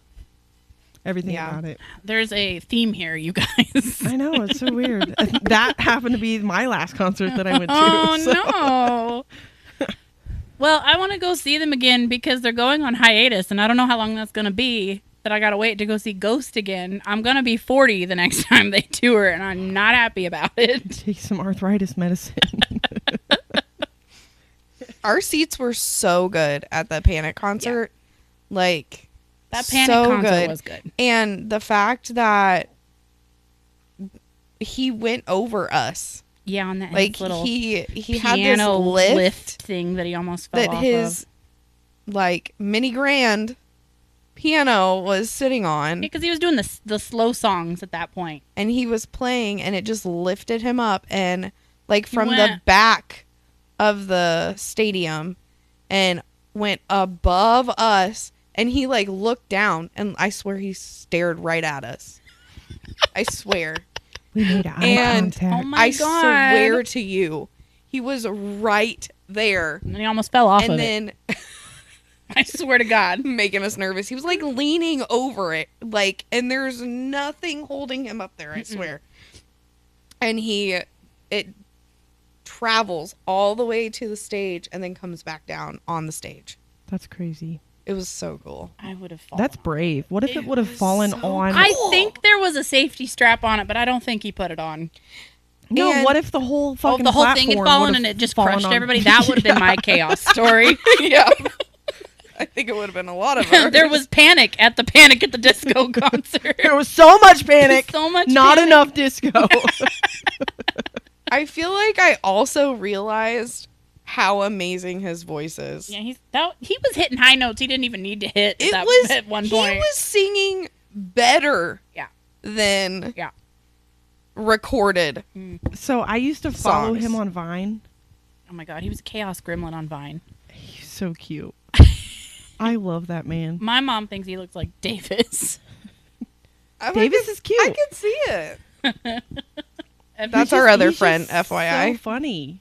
Everything Yeah. about it. There's a theme here, you guys. I know, it's so weird. That happened to be my last concert that I went to. Oh, so- no. Well, I want to go see them again because they're going on hiatus, and I don't know how long that's going to be, that I got to wait to go see Ghost again. I'm going to be 40 the next time they tour, and I'm not happy about it. Take some arthritis medicine. Our seats were so good at the Panic concert. Like, That Panic so concert good. was good. And the fact that he went over us. Yeah, on that Like, little he had this piano lift thing that he almost fell that off his, of. like, mini grand piano was sitting on. Because he was doing the slow songs at that point. And he was playing, and it just lifted him up. And, like, from the went- back of the stadium and went above us. And he, like, looked down, and I swear he stared right at us. I swear. We made eye And- contact. Oh my I God. swear to you, he was right there. And he almost fell off And of it. then I swear to God. making us nervous. He was like leaning over it, like, and there's nothing holding him up there, I swear. And it travels all the way to the stage and then comes back down on the stage. That's crazy. It was so cool. I would have fallen. That's brave. What if it It would have was fallen so on? I Cool. think there was a safety strap on it, but I don't think he put it on. No, And- what if the whole Oh, fucking the whole thing had platform fallen would've and it just fallen crushed on- everybody. That would have been my chaos story. Yeah. I think it would have been a lot of ours. There was panic at the Panic at the Disco concert. There was so much panic. So much Not panic. enough disco. I feel like I also realized how amazing his voice is. Yeah, he was hitting high notes he didn't even need to hit It that, was at one he point. was singing better Yeah. than Yeah. recorded. So I used to follow Songs. him on Vine. Oh my God, he was a chaos gremlin on Vine. He's so cute. I love that man. My mom thinks he looks like Davis. Davis is cute. I can see it. And That's He's our just- other he's friend, just FYI. So funny.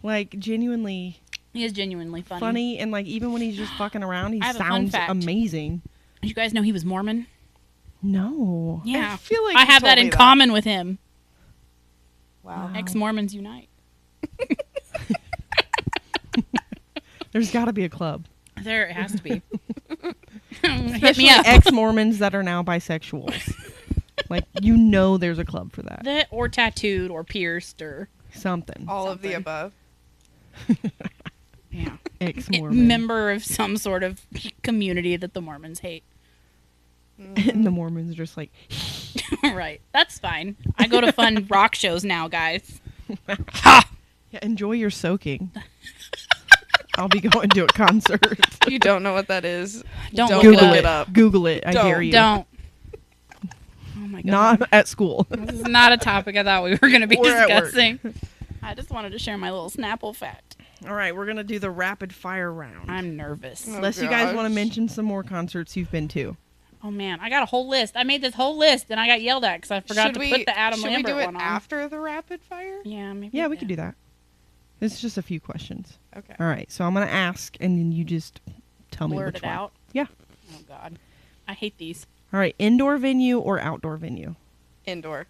Like genuinely he is genuinely funny. funny, and like even when he's just fucking around, he I have a fun sounds fact. amazing. Did you guys know he was Mormon? No. Yeah. I feel like I you have told that me in that. common with him. Wow. Ex-Mormons unite. There's got to be a club. There it has to be. Hit Especially me up. ex-Mormons that are now bisexuals. Like, you know there's a club for that. That or tattooed or pierced or Something. All of the Something. above. yeah, Ex-Mormon. member of some sort of community that the Mormons hate. And the Mormons are just like, Right. That's fine. I go to fun rock shows now, guys. yeah, enjoy your soaking. I'll be going to a concert. You don't know what that is. Don't Don't look Google it it. up. Google it. I Don't. dare you. Don't. Oh my god. Not at school. This is not a topic I thought we were going to be Or at work. discussing. I just wanted to share my little Snapple fact. All right, we're going to do the rapid fire round. I'm nervous. Oh, Unless you guys gosh. want to mention some more concerts you've been to. Oh man, I got a whole list. I made this whole list and I got yelled at because I forgot Should to we, put the Adam should Lambert we do it one on. after the rapid fire? Yeah, maybe. Yeah, we could do that. It's just a few questions. Okay. All right, so I'm going to ask, and then you just tell me Blurt which it one. out. Yeah. Oh god, I hate these. All right, indoor venue or outdoor venue? Indoor.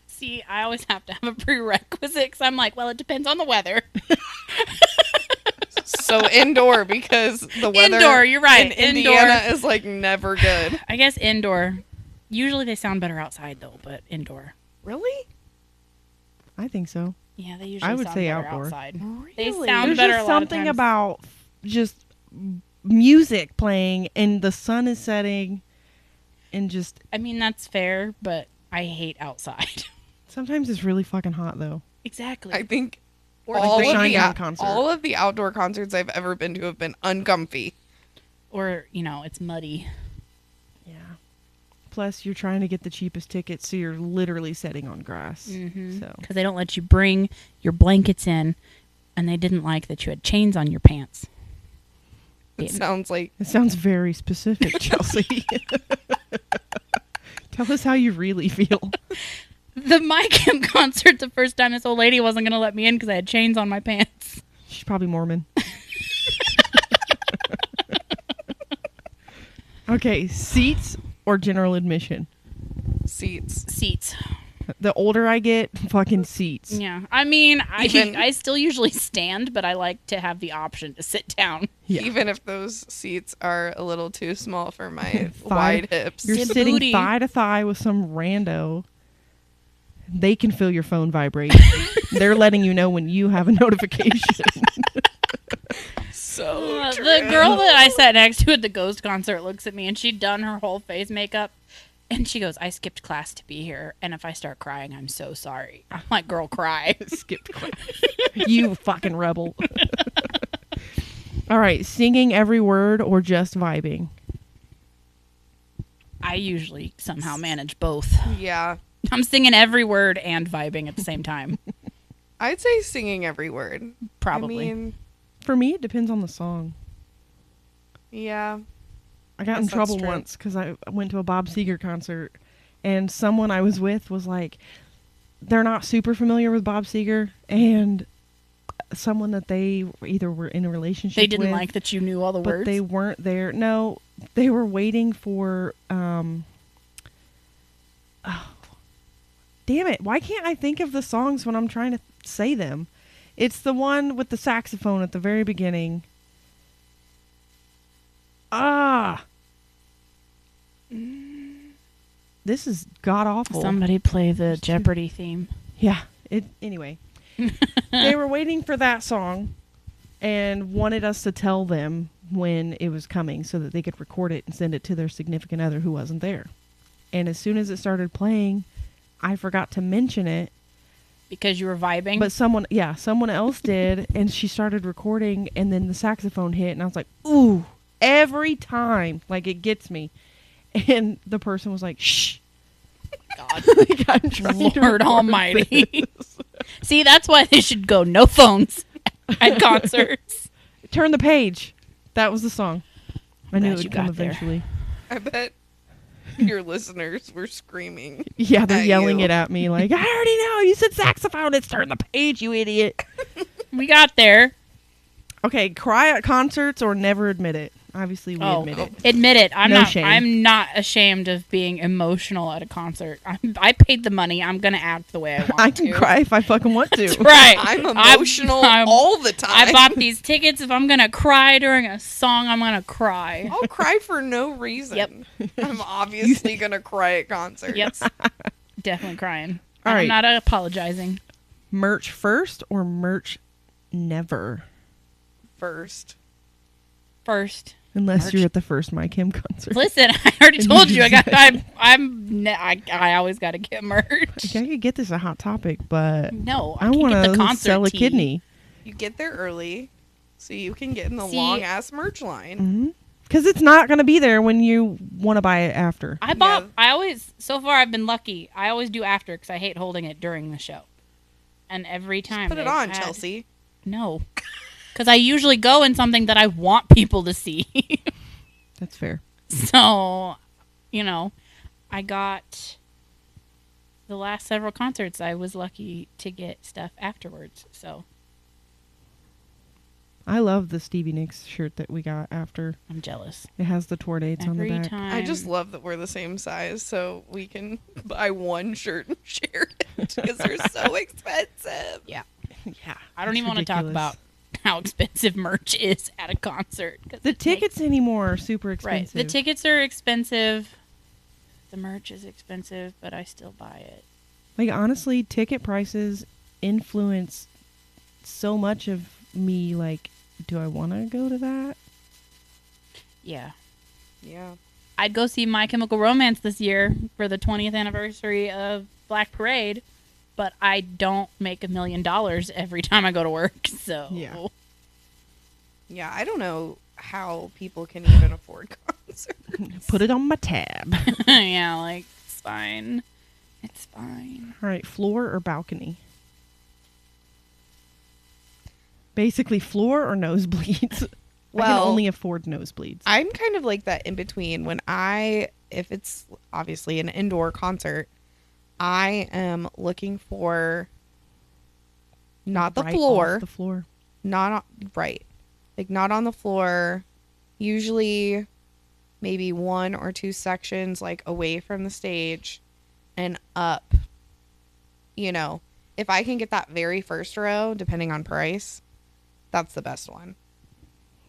See, I always have to have a prerequisite because I'm like, well, it depends on the weather. So indoor because the weather Indoor, you're right. in Indoor. Indiana is like never good. I guess indoor. Usually they sound better outside though, but indoor. Really? I think so. Yeah, they usually I would sound say better outdoor. outside. Really? They sound There's better just a lot of something times. about just music playing and the sun is setting and just I mean, that's fair, but I hate outside. sometimes it's really fucking hot though. Exactly. I think or, Like all the of Shinedown the concert. all of the outdoor concerts I've ever been to have been uncomfy. or, you know, it's muddy. Yeah. Plus you're trying to get the cheapest tickets, so you're literally sitting on grass. Mm-hmm. So Because they don't let you bring your blankets in, and they didn't like that you had chains on your pants. It Yeah. sounds like it sounds very specific, Chelsea. Tell us how you really feel. The My Camp concert, the first time this old lady wasn't going to let me in because I had chains on my pants. She's probably Mormon. Okay, seats or general admission? seats. Seats. The older I get, fucking seats. Yeah. I mean, Even- I still usually stand, but I like to have the option to sit down. Yeah. Even if those seats are a little too small for my Thigh- wide hips. You're Good sitting booty. thigh to thigh with some rando. They can feel your phone vibrate. They're letting you know when you have a notification. So The girl that I sat next to at the Ghost concert looks at me, and she'd done her whole face makeup. And she goes, I skipped class to be here, and if I start crying, I'm so sorry. I'm like, girl, cry. Skipped class. You fucking rebel. All right, singing every word or just vibing? I usually somehow manage both. yeah, I'm singing every word and vibing at the same time. I'd say singing every word. Probably. I mean, For me, it depends on the song. yeah. I got in Guess that's trouble true. once because I went to a Bob Seger concert, and someone I was with was like, they're not super familiar with Bob Seger, and someone that they either were in a relationship They didn't with, like that you knew all the but words. they weren't there. No, they were waiting for. Oh, damn it! Why can't I think of the songs when I'm trying to say them? It's the one with the saxophone at the very beginning. Ah. This is god awful. Somebody play the Jeopardy theme. Yeah. Anyway. They were waiting for that song and wanted us to tell them when it was coming so that they could record it and send it to their significant other who wasn't there. And as soon as it started playing, I forgot to mention it. Because you were vibing. But someone else did, and she started recording, and then the saxophone hit, and I was like, ooh, every time, like, it gets me. And the person was like, shh. God. Like, I'm trying to Lord record almighty. this. See, that's why they should go no phones at concerts. Turn the page. That was the song. I knew Glad it you would come got there. eventually. I bet your listeners were screaming. Yeah, they're At yelling you. it at me like, I already know. You said saxophone. It's turn the page, you idiot. We got there. Okay, cry at concerts or never admit it. Obviously, we admit it. Admit it. No shame. I'm not ashamed of being emotional at a concert. I paid the money. I'm gonna act the way I want to. I can cry if I fucking want to. That's right. I'm emotional all the time. I bought these tickets. If I'm gonna cry during a song, I'm gonna cry. I'll cry for no reason. Yep. I'm obviously gonna cry at concerts. Yep. Definitely crying. All right. I'm not apologizing. Merch first or merch never? First. Unless Merch. you're at the first My Kim concert. Listen, I already told you. I always got to get merch. I could get this a hot topic, but No, I I can't want get the to concert sell a tee. kidney. You get there early so you can get in the See- long ass merch line. Because it's not going to be there when you want to buy it after. So far I've been lucky. I always do after because I hate holding it during the show. And every time Put it they've on, had- Chelsea. No. Because I usually go in something that I want people to see. That's fair. So, I got the last several concerts. I was lucky to get stuff afterwards. So I love the Stevie Nicks shirt that we got after. I'm jealous. It has the tour dates on the Every back. time. I just love that we're the same size so we can buy one shirt and share it because they're so expensive. Yeah. Yeah. I don't even want to talk about how expensive merch is at a concert. 'Cause The it tickets anymore are super makes- Right. expensive. The tickets are expensive. The merch is expensive, but I still buy it. Like, honestly, ticket prices influence so much of me. Like, do I want to go to that? Yeah. Yeah. I'd go see My Chemical Romance this year for the 20th anniversary of Black Parade, but I don't make $1 million every time I go to work. So Yeah. Yeah, I don't know how people can even afford concerts. Put it on my tab. yeah, like it's fine. It's fine. All right, floor or balcony? Basically, floor or nosebleeds? I can Well, only afford nosebleeds. I'm kind of like that in between. If it's obviously an indoor concert, I am looking for not the Right floor, off the floor. right, like not on the floor. Usually, maybe one or two sections like away from the stage, and up. If I can get that very first row, depending on price, that's the best one.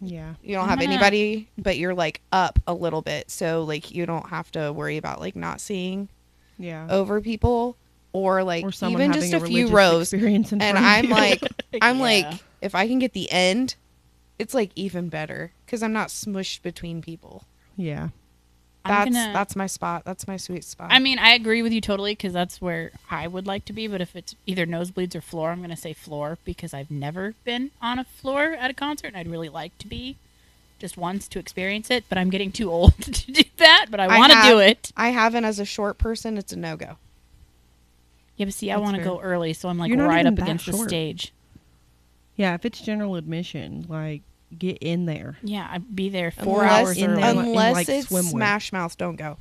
Yeah. You don't have anybody, but you're like up a little bit, so like you don't have to worry about like not seeing Yeah. over people or like Or someone even having just a a few religious rows. experience in And front of I'm you. like, I'm Yeah. like, if I can get the end, it's like even better because I'm not smushed between people. Yeah. That's my spot. That's my sweet spot. I mean, I agree with you totally because that's where I would like to be. But if it's either nosebleeds or floor, I'm going to say floor because I've never been on a floor at a concert and I'd really like to be just once to experience it. But I'm getting too old to do that. But I want to do it. I haven't as a short person. It's a no go. Yeah, but see, I That's want to fair. go early, so I'm like You're not right even up that against the short. stage. Yeah, if it's general admission, like, get in there. Yeah, I'd be there 4 Unless- hours in early. there. Unless like, it's swimwear. Smash Mouth, don't go.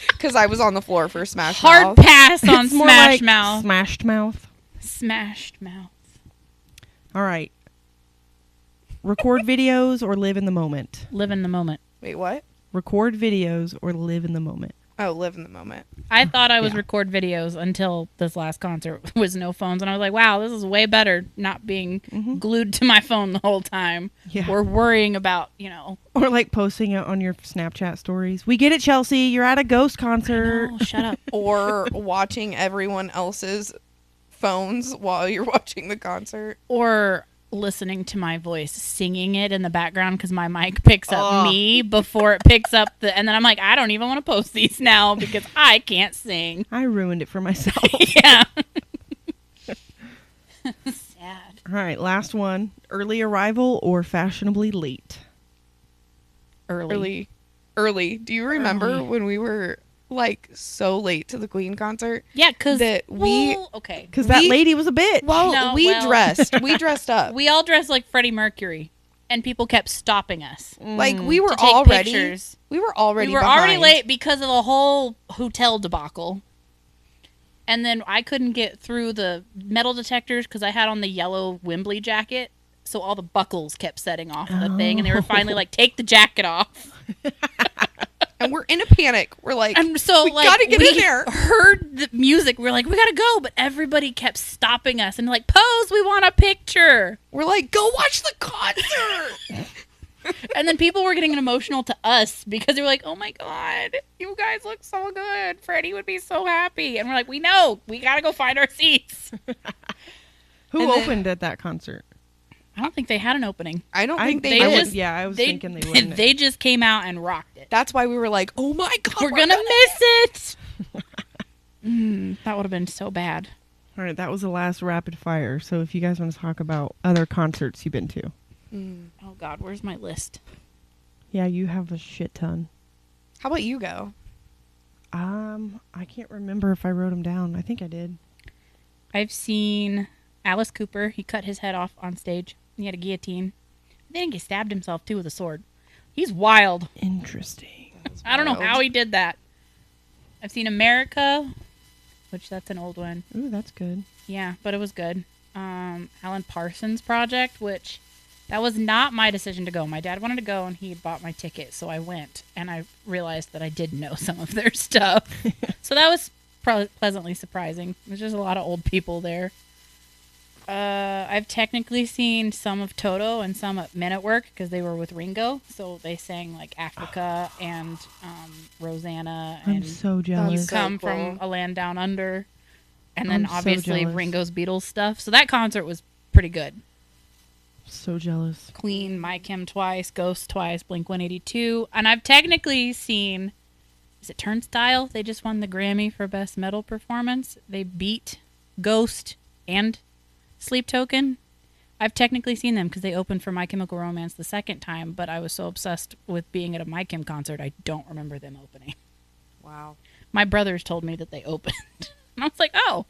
Because I was on the floor for Smash Hard Mouth. pass on It's more Smash like Mouth. Smashed mouth. Smashed Mouth. All right. Record videos or live in the moment? Live in the moment. Wait, what? Record videos or live in the moment? Oh, live in the moment. I thought I was Yeah. record videos until this last concert was no phones, and I was like, "Wow, this is way better not being glued to my phone the whole time, Yeah. or worrying about Or like posting it on your Snapchat stories. We get it, Chelsea. You're at a ghost concert. No, shut up." Or watching everyone else's phones while you're watching the concert. Or listening to my voice singing it in the background because my mic picks up me before it picks up and then I'm like, I don't even want to post these now because I can't sing. I ruined it for myself. Yeah. Sad. All right, last one. Early arrival or fashionably late? Early. Early. Do you remember Early. when we were like so late to the Queen concert? Yeah, because That we- okay. Because that We- lady was a bitch. Well, No, we well- dressed up. We all dressed like Freddie Mercury, and people kept stopping us Like we were to take already pictures. we were already We were already behind. late because of the whole hotel debacle. And then I couldn't get through the metal detectors because I had on the yellow Wembley jacket. so all the buckles kept setting off the thing, and they were finally like, take the jacket off. And we're in a panic. We're like, And so, we like, gotta get we in there. heard the music. We were like, we gotta go. But everybody kept stopping us and like, pose, we want a picture. We're like, go watch the concert. And then people were getting emotional to us because they were like, oh my God, you guys look so good. Freddie would be so happy. And we're like, we know. We gotta go find our seats. Who And then- opened at that concert? I don't think they had an opening. I don't think they they just- did. would, yeah, I was thinking they wouldn't. They just came out and rocked it. That's why we were like, oh my God. We're gonna miss it. That would have been so bad. All right, that was the last rapid fire. So if you guys want to talk about other concerts you've been to. Oh God, where's my list? Yeah, you have a shit ton. How about you go? I can't remember if I wrote them down. I think I did. I've seen Alice Cooper. He cut his head off on stage. He had a guillotine. I think he stabbed himself too with a sword. He's wild. Interesting. I don't know Wild. how he did that. I've seen America, which that's an old one. Ooh, that's good. Yeah, but it was good. Alan Parsons Project, which that was not my decision to go. My dad wanted to go, and he had bought my ticket, so I went. And I realized that I did know some of their stuff. So that was pleasantly surprising. There's just a lot of old people there. I've technically seen some of Toto and some at Men at Work because they were with Ringo. So they sang like Africa and Rosanna I'm and so You jealous. so Come cool. from a Land Down Under. And then I'm so obviously jealous. Ringo's Beatles stuff. So that concert was pretty good. So jealous. Queen, My Chem twice, Ghost twice, Blink 182. And I've technically seen, is it Turnstile? They just won the Grammy for Best Metal Performance. They beat Ghost and Sleep Token. I've technically seen them because they opened for My Chemical Romance the second time, but I was so obsessed with being at a My Chem concert, I don't remember them opening. Wow. My brothers told me that they opened. And I was like, oh,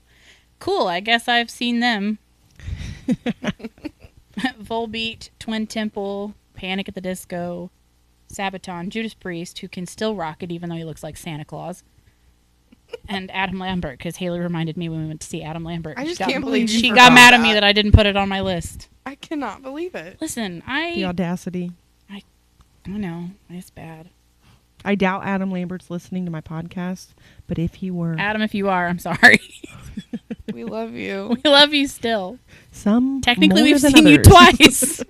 cool. I guess I've seen them. Volbeat, Twin Temple, Panic at the Disco, Sabaton, Judas Priest, who can still rock it even though he looks like Santa Claus, and Adam Lambert, because Haley reminded me when we went to see Adam Lambert. I She just got- can't believe you she forgot got mad at me that. that I didn't put it on my list. I cannot believe it. Listen, The I audacity. know it's bad. I doubt Adam Lambert's listening to my podcast, but if he were, Adam, if you are, I'm sorry. We love you. We love you still. some Technically, more we've than seen you others. twice.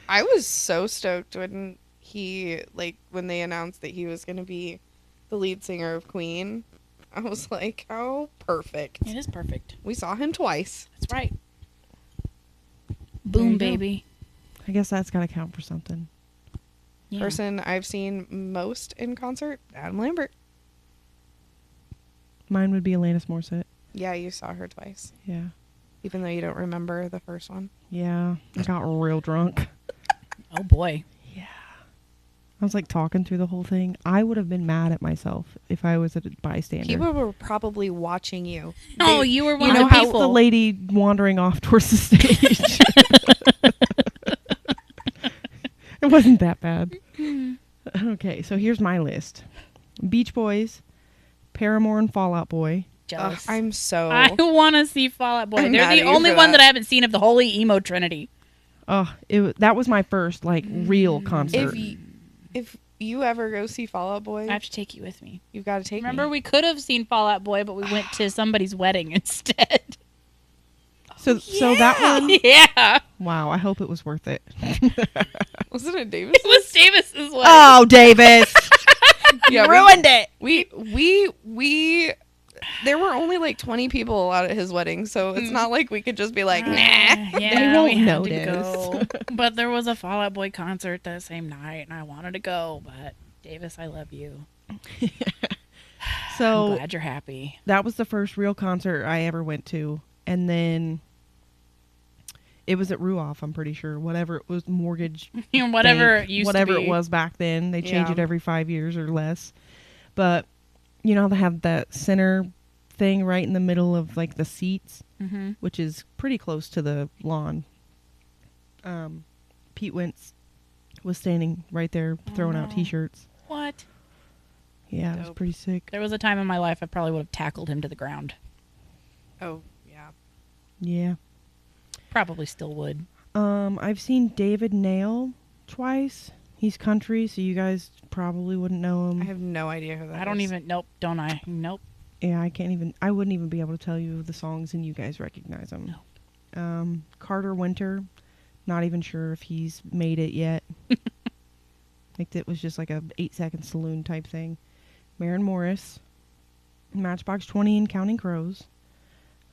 I was so stoked when when they announced that he was going to be the lead singer of Queen. I was like, oh, perfect. It is perfect. We saw him twice. That's right. There Boom, you go. baby. I guess that's got to count for something. Yeah. Person I've seen most in concert, Adam Lambert. Mine would be Alanis Morissette. Yeah, you saw her twice, Yeah. even though you don't remember the first one. Yeah. I got real drunk. Oh boy. I was like talking through the whole thing. I would have been mad at myself if I was a bystander. People were probably watching you. Oh, They- you were one you of know the how people. the lady wandering off towards the stage. It wasn't that bad. Okay, so here's my list. Beach Boys, Paramore and Fall Out Boy. Ugh, Jealous. I'm so. I want to see Fall Out Boy. I'm They're mad the at you only for one that. that I haven't seen of the Holy Emo Trinity. Oh, that was my first like real concert. If you ever go see Fall Out Boy, I have to take you with me. you've got to take Remember, me. we could have seen Fall Out Boy, but we went to somebody's wedding instead. so that one. Yeah. Wow, I hope it was worth it. Wasn't it Davis? It was Davis's wedding. Oh, Davis. Yeah, ruined it. We there were only like 20 people out at his wedding, so it's not like we could just be like, nah. Yeah, They won't we had notice. to go. But there was a Fall Out Boy concert that same night, and I wanted to go. But Davis, I love you. I'm So glad you're happy. that was the first real concert I ever went to, and then it was at Ruoff. I'm pretty sure. Whatever it was, mortgage. Whatever Bank, it used whatever to be. it was back then. They change Yeah. it every 5 years or less. But you know, they have that center thing right in the middle of like the seats, Mm-hmm. which is pretty close to the lawn. Pete Wentz was standing right there throwing out no. T-shirts. What? Yeah, it was Dope. pretty sick. There was a time in my life I probably would have tackled him to the ground. Oh, yeah. Yeah. Probably still would. I've seen David Nail twice. He's country, so you guys probably wouldn't know him. I have no idea who that is. I don't even. Nope. Don't I? Nope. Yeah, I wouldn't even be able to tell you the songs and you guys recognize them. Nope. Carter Winter, not even sure if he's made it yet. Like it was just like a 8-second saloon type thing. Maren Morris, Matchbox 20 and Counting Crows,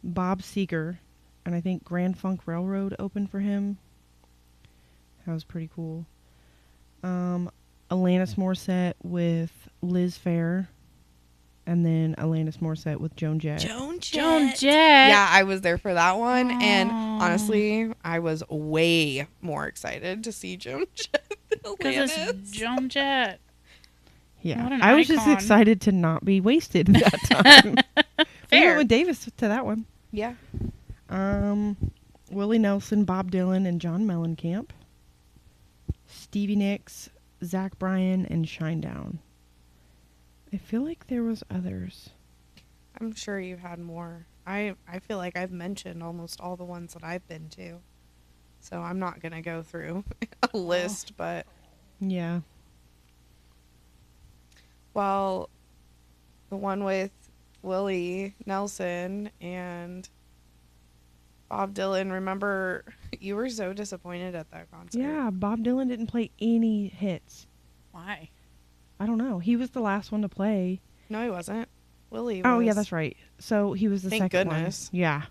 Bob Seger, and I think Grand Funk Railroad opened for him. That was pretty cool. Alanis Morissette with Liz Phair, and then Alanis Morissette with Joan Jett. Joan Jett. Joan Jett. Yeah, I was there for that one, and Aw. honestly, I was way more excited to see Joan Jett than Because Alanis. it's Joan Jett. Yeah, What an I was just icon. excited to not be wasted that time. We Fair. went with Davis to that one. Yeah. Willie Nelson, Bob Dylan, and John Mellencamp. Stevie Nicks, Zach Bryan, and Shinedown. I feel like there was others. I'm sure you had more. I feel like I've mentioned almost all the ones that I've been to. So I'm not going to go through a list, but Yeah. well, the one with Willie Nelson and Bob Dylan, remember you were so disappointed at that concert. Yeah, Bob Dylan didn't play any hits. Why? I don't know. He was the last one to play. No, he wasn't. Willie was. Oh, yeah, that's right. So he was the Thank second goodness. one. Yeah.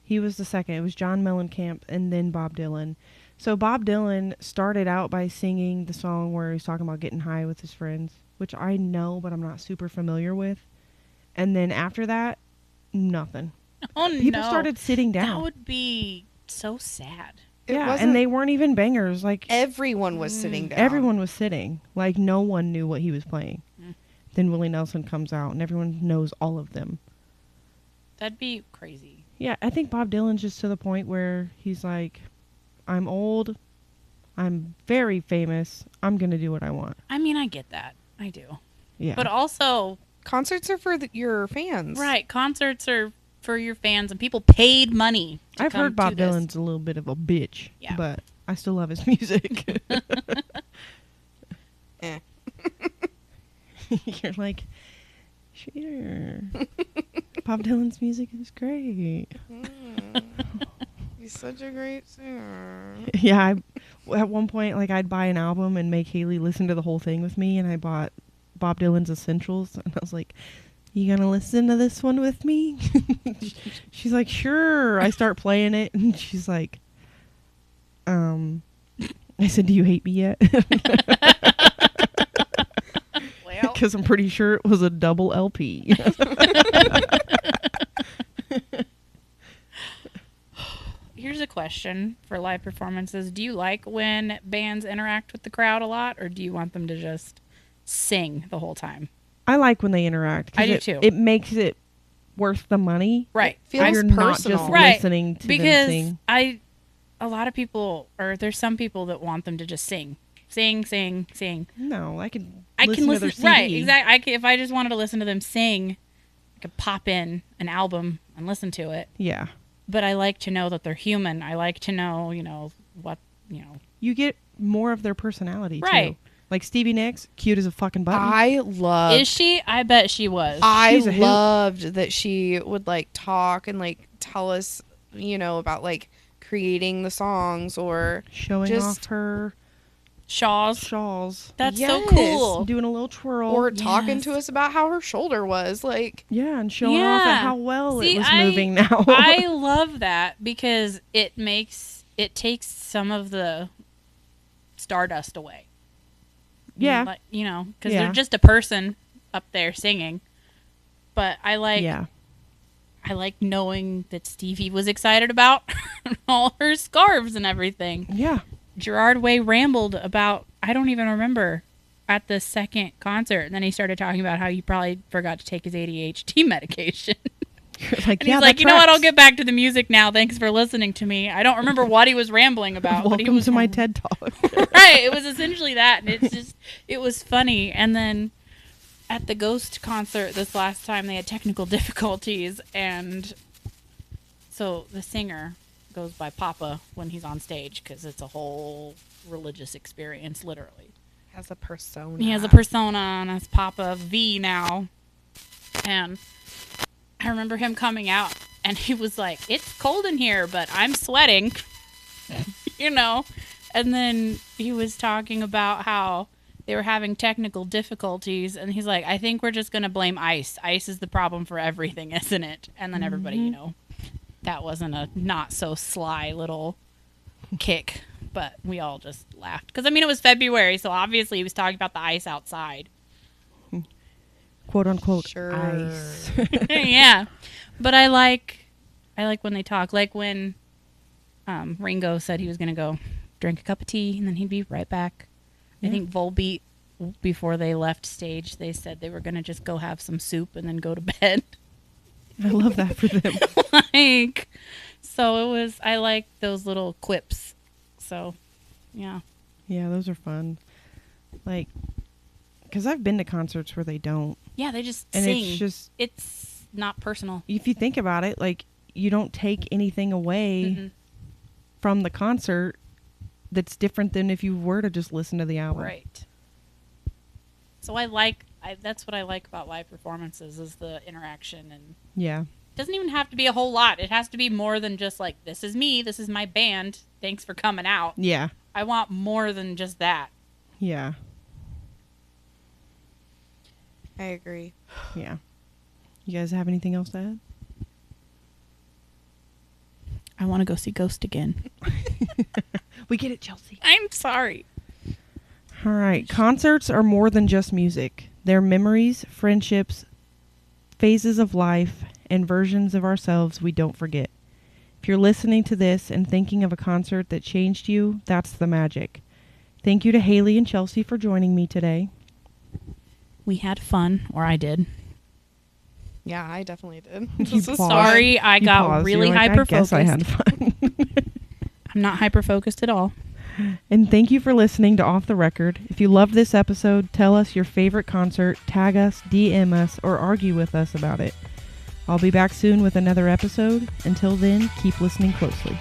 He was the second. It was John Mellencamp and then Bob Dylan. So Bob Dylan started out by singing the song where he's talking about getting high with his friends, which I know, but I'm not super familiar with. And then after that, nothing. Oh, People no. started sitting That down. would be so sad. It Yeah, wasn't- and they weren't even bangers. Like, Everyone was sitting down. everyone was sitting. Like, no one knew what he was playing. Mm. Then Willie Nelson comes out, and everyone knows all of them. That'd be crazy. Yeah, I think Bob Dylan's just to the point where he's like, I'm old, I'm very famous, I'm going to do what I want. I mean, I get that. I do. Yeah. But also, Concerts are for your fans. right, concerts are for your fans, and people paid money to I've come heard Bob to this. Dylan's a little bit of a bitch, Yeah. but I still love his music. Eh. You're like, sure. Bob Dylan's music is great. He's such a great singer. Yeah, at one point, like, I'd buy an album and make Hayley listen to the whole thing with me, and I bought Bob Dylan's Essentials, and I was like, you gonna listen to this one with me? She's like, sure. I start playing it, and she's like, I said, do you hate me yet? Well, Because I'm pretty sure it was a double LP. here's a question for live performances. Do you like when bands interact with the crowd a lot, or do you want them to just sing the whole time? I like when they interact. 'cause I do it, too. It makes it worth the money. Right. Feels You're not personal. just Right, listening to them Because sing. a lot of people, or there's some people that want them to just sing. Sing. No, I can I listen can to their listen, CD. right, exactly. If I just wanted to listen to them sing, I could pop in an album and listen to it. Yeah. But I like to know that they're human. I like to know, what. You get more of their personality, Right. too. Like Stevie Nicks, cute as a fucking button. I loved. Is she? I bet she was. I She's a hoot. loved that she would like talk and like tell us, about like creating the songs or Showing just- off her Shaw's. shawls. That's so Yes. cool. Doing a little twirl. or talking Yes. to us about how her shoulder was. Like, yeah, and showing off Yeah. at how well See, it was I- moving now. I love that because it takes some of the stardust away. yeah. Like, because Yeah. they're just a person up there singing. But I like knowing that Stevie was excited about all her scarves and everything. Yeah. Gerard Way rambled about, I don't even remember, at the second concert. And then he started talking about how he probably forgot to take his ADHD medication. You're like, And yeah, he's that like, you know what? I'll tracks. get back to the music now. Thanks for listening to me. I don't remember what he was rambling about. but he Welcome was to my TED Talk. right. It was essentially that. And it was funny. And then at the Ghost concert this last time, they had technical difficulties. And so the singer, goes by Papa when he's on stage because it's a whole religious experience, literally. Has a persona. He has a persona and it's Papa V now. And I remember him coming out and he was like, "It's cold in here, but I'm sweating." You know? And then he was talking about how they were having technical difficulties and he's like, "I think we're just going to blame ice. Ice is the problem for everything, isn't it?" And then everybody, you know, that wasn't a not so sly little kick, but we all just laughed. Because, I mean, it was February, so obviously he was talking about the ice outside. Quote unquote Sure. ice. Yeah. But I like when they talk. Like when Ringo said he was going to go drink a cup of tea and then he'd be right back. I think Volbeat, before they left stage, they said they were going to just go have some soup and then go to bed. I love that for them. Like, so it was, I like those little quips. So, yeah. Yeah, those are fun. Like, because I've been to concerts where they don't. Yeah, they just And sing. it's just, It's not personal. if you think about it, like, you don't take anything away from the concert that's different than if you were to just listen to the album. Right. So that's what I like about live performances is the interaction, and Yeah. it doesn't even have to be a whole lot. It has to be more than just like, this is me, this is my band, thanks for coming out. Yeah. I want more than just that. Yeah. I agree. Yeah. You guys have anything else to add? I want to go see Ghost again. We get it, Chelsea. I'm sorry. All right. Concerts are more than just music. They're memories, friendships, phases of life, and versions of ourselves we don't forget. If you're listening to this and thinking of a concert that changed you, that's the magic. Thank you to Hayley and Chelsey for joining me today. We had fun, or I did. Yeah, I definitely did. You This was paused. Sorry, I You got paused. really You're like, hyper I guess focused. I had fun. I'm not hyper focused at all. And thank you for listening to Off the Record. If you loved this episode, tell us your favorite concert, tag us, DM us, or argue with us about it. I'll be back soon with another episode. Until then, keep listening closely.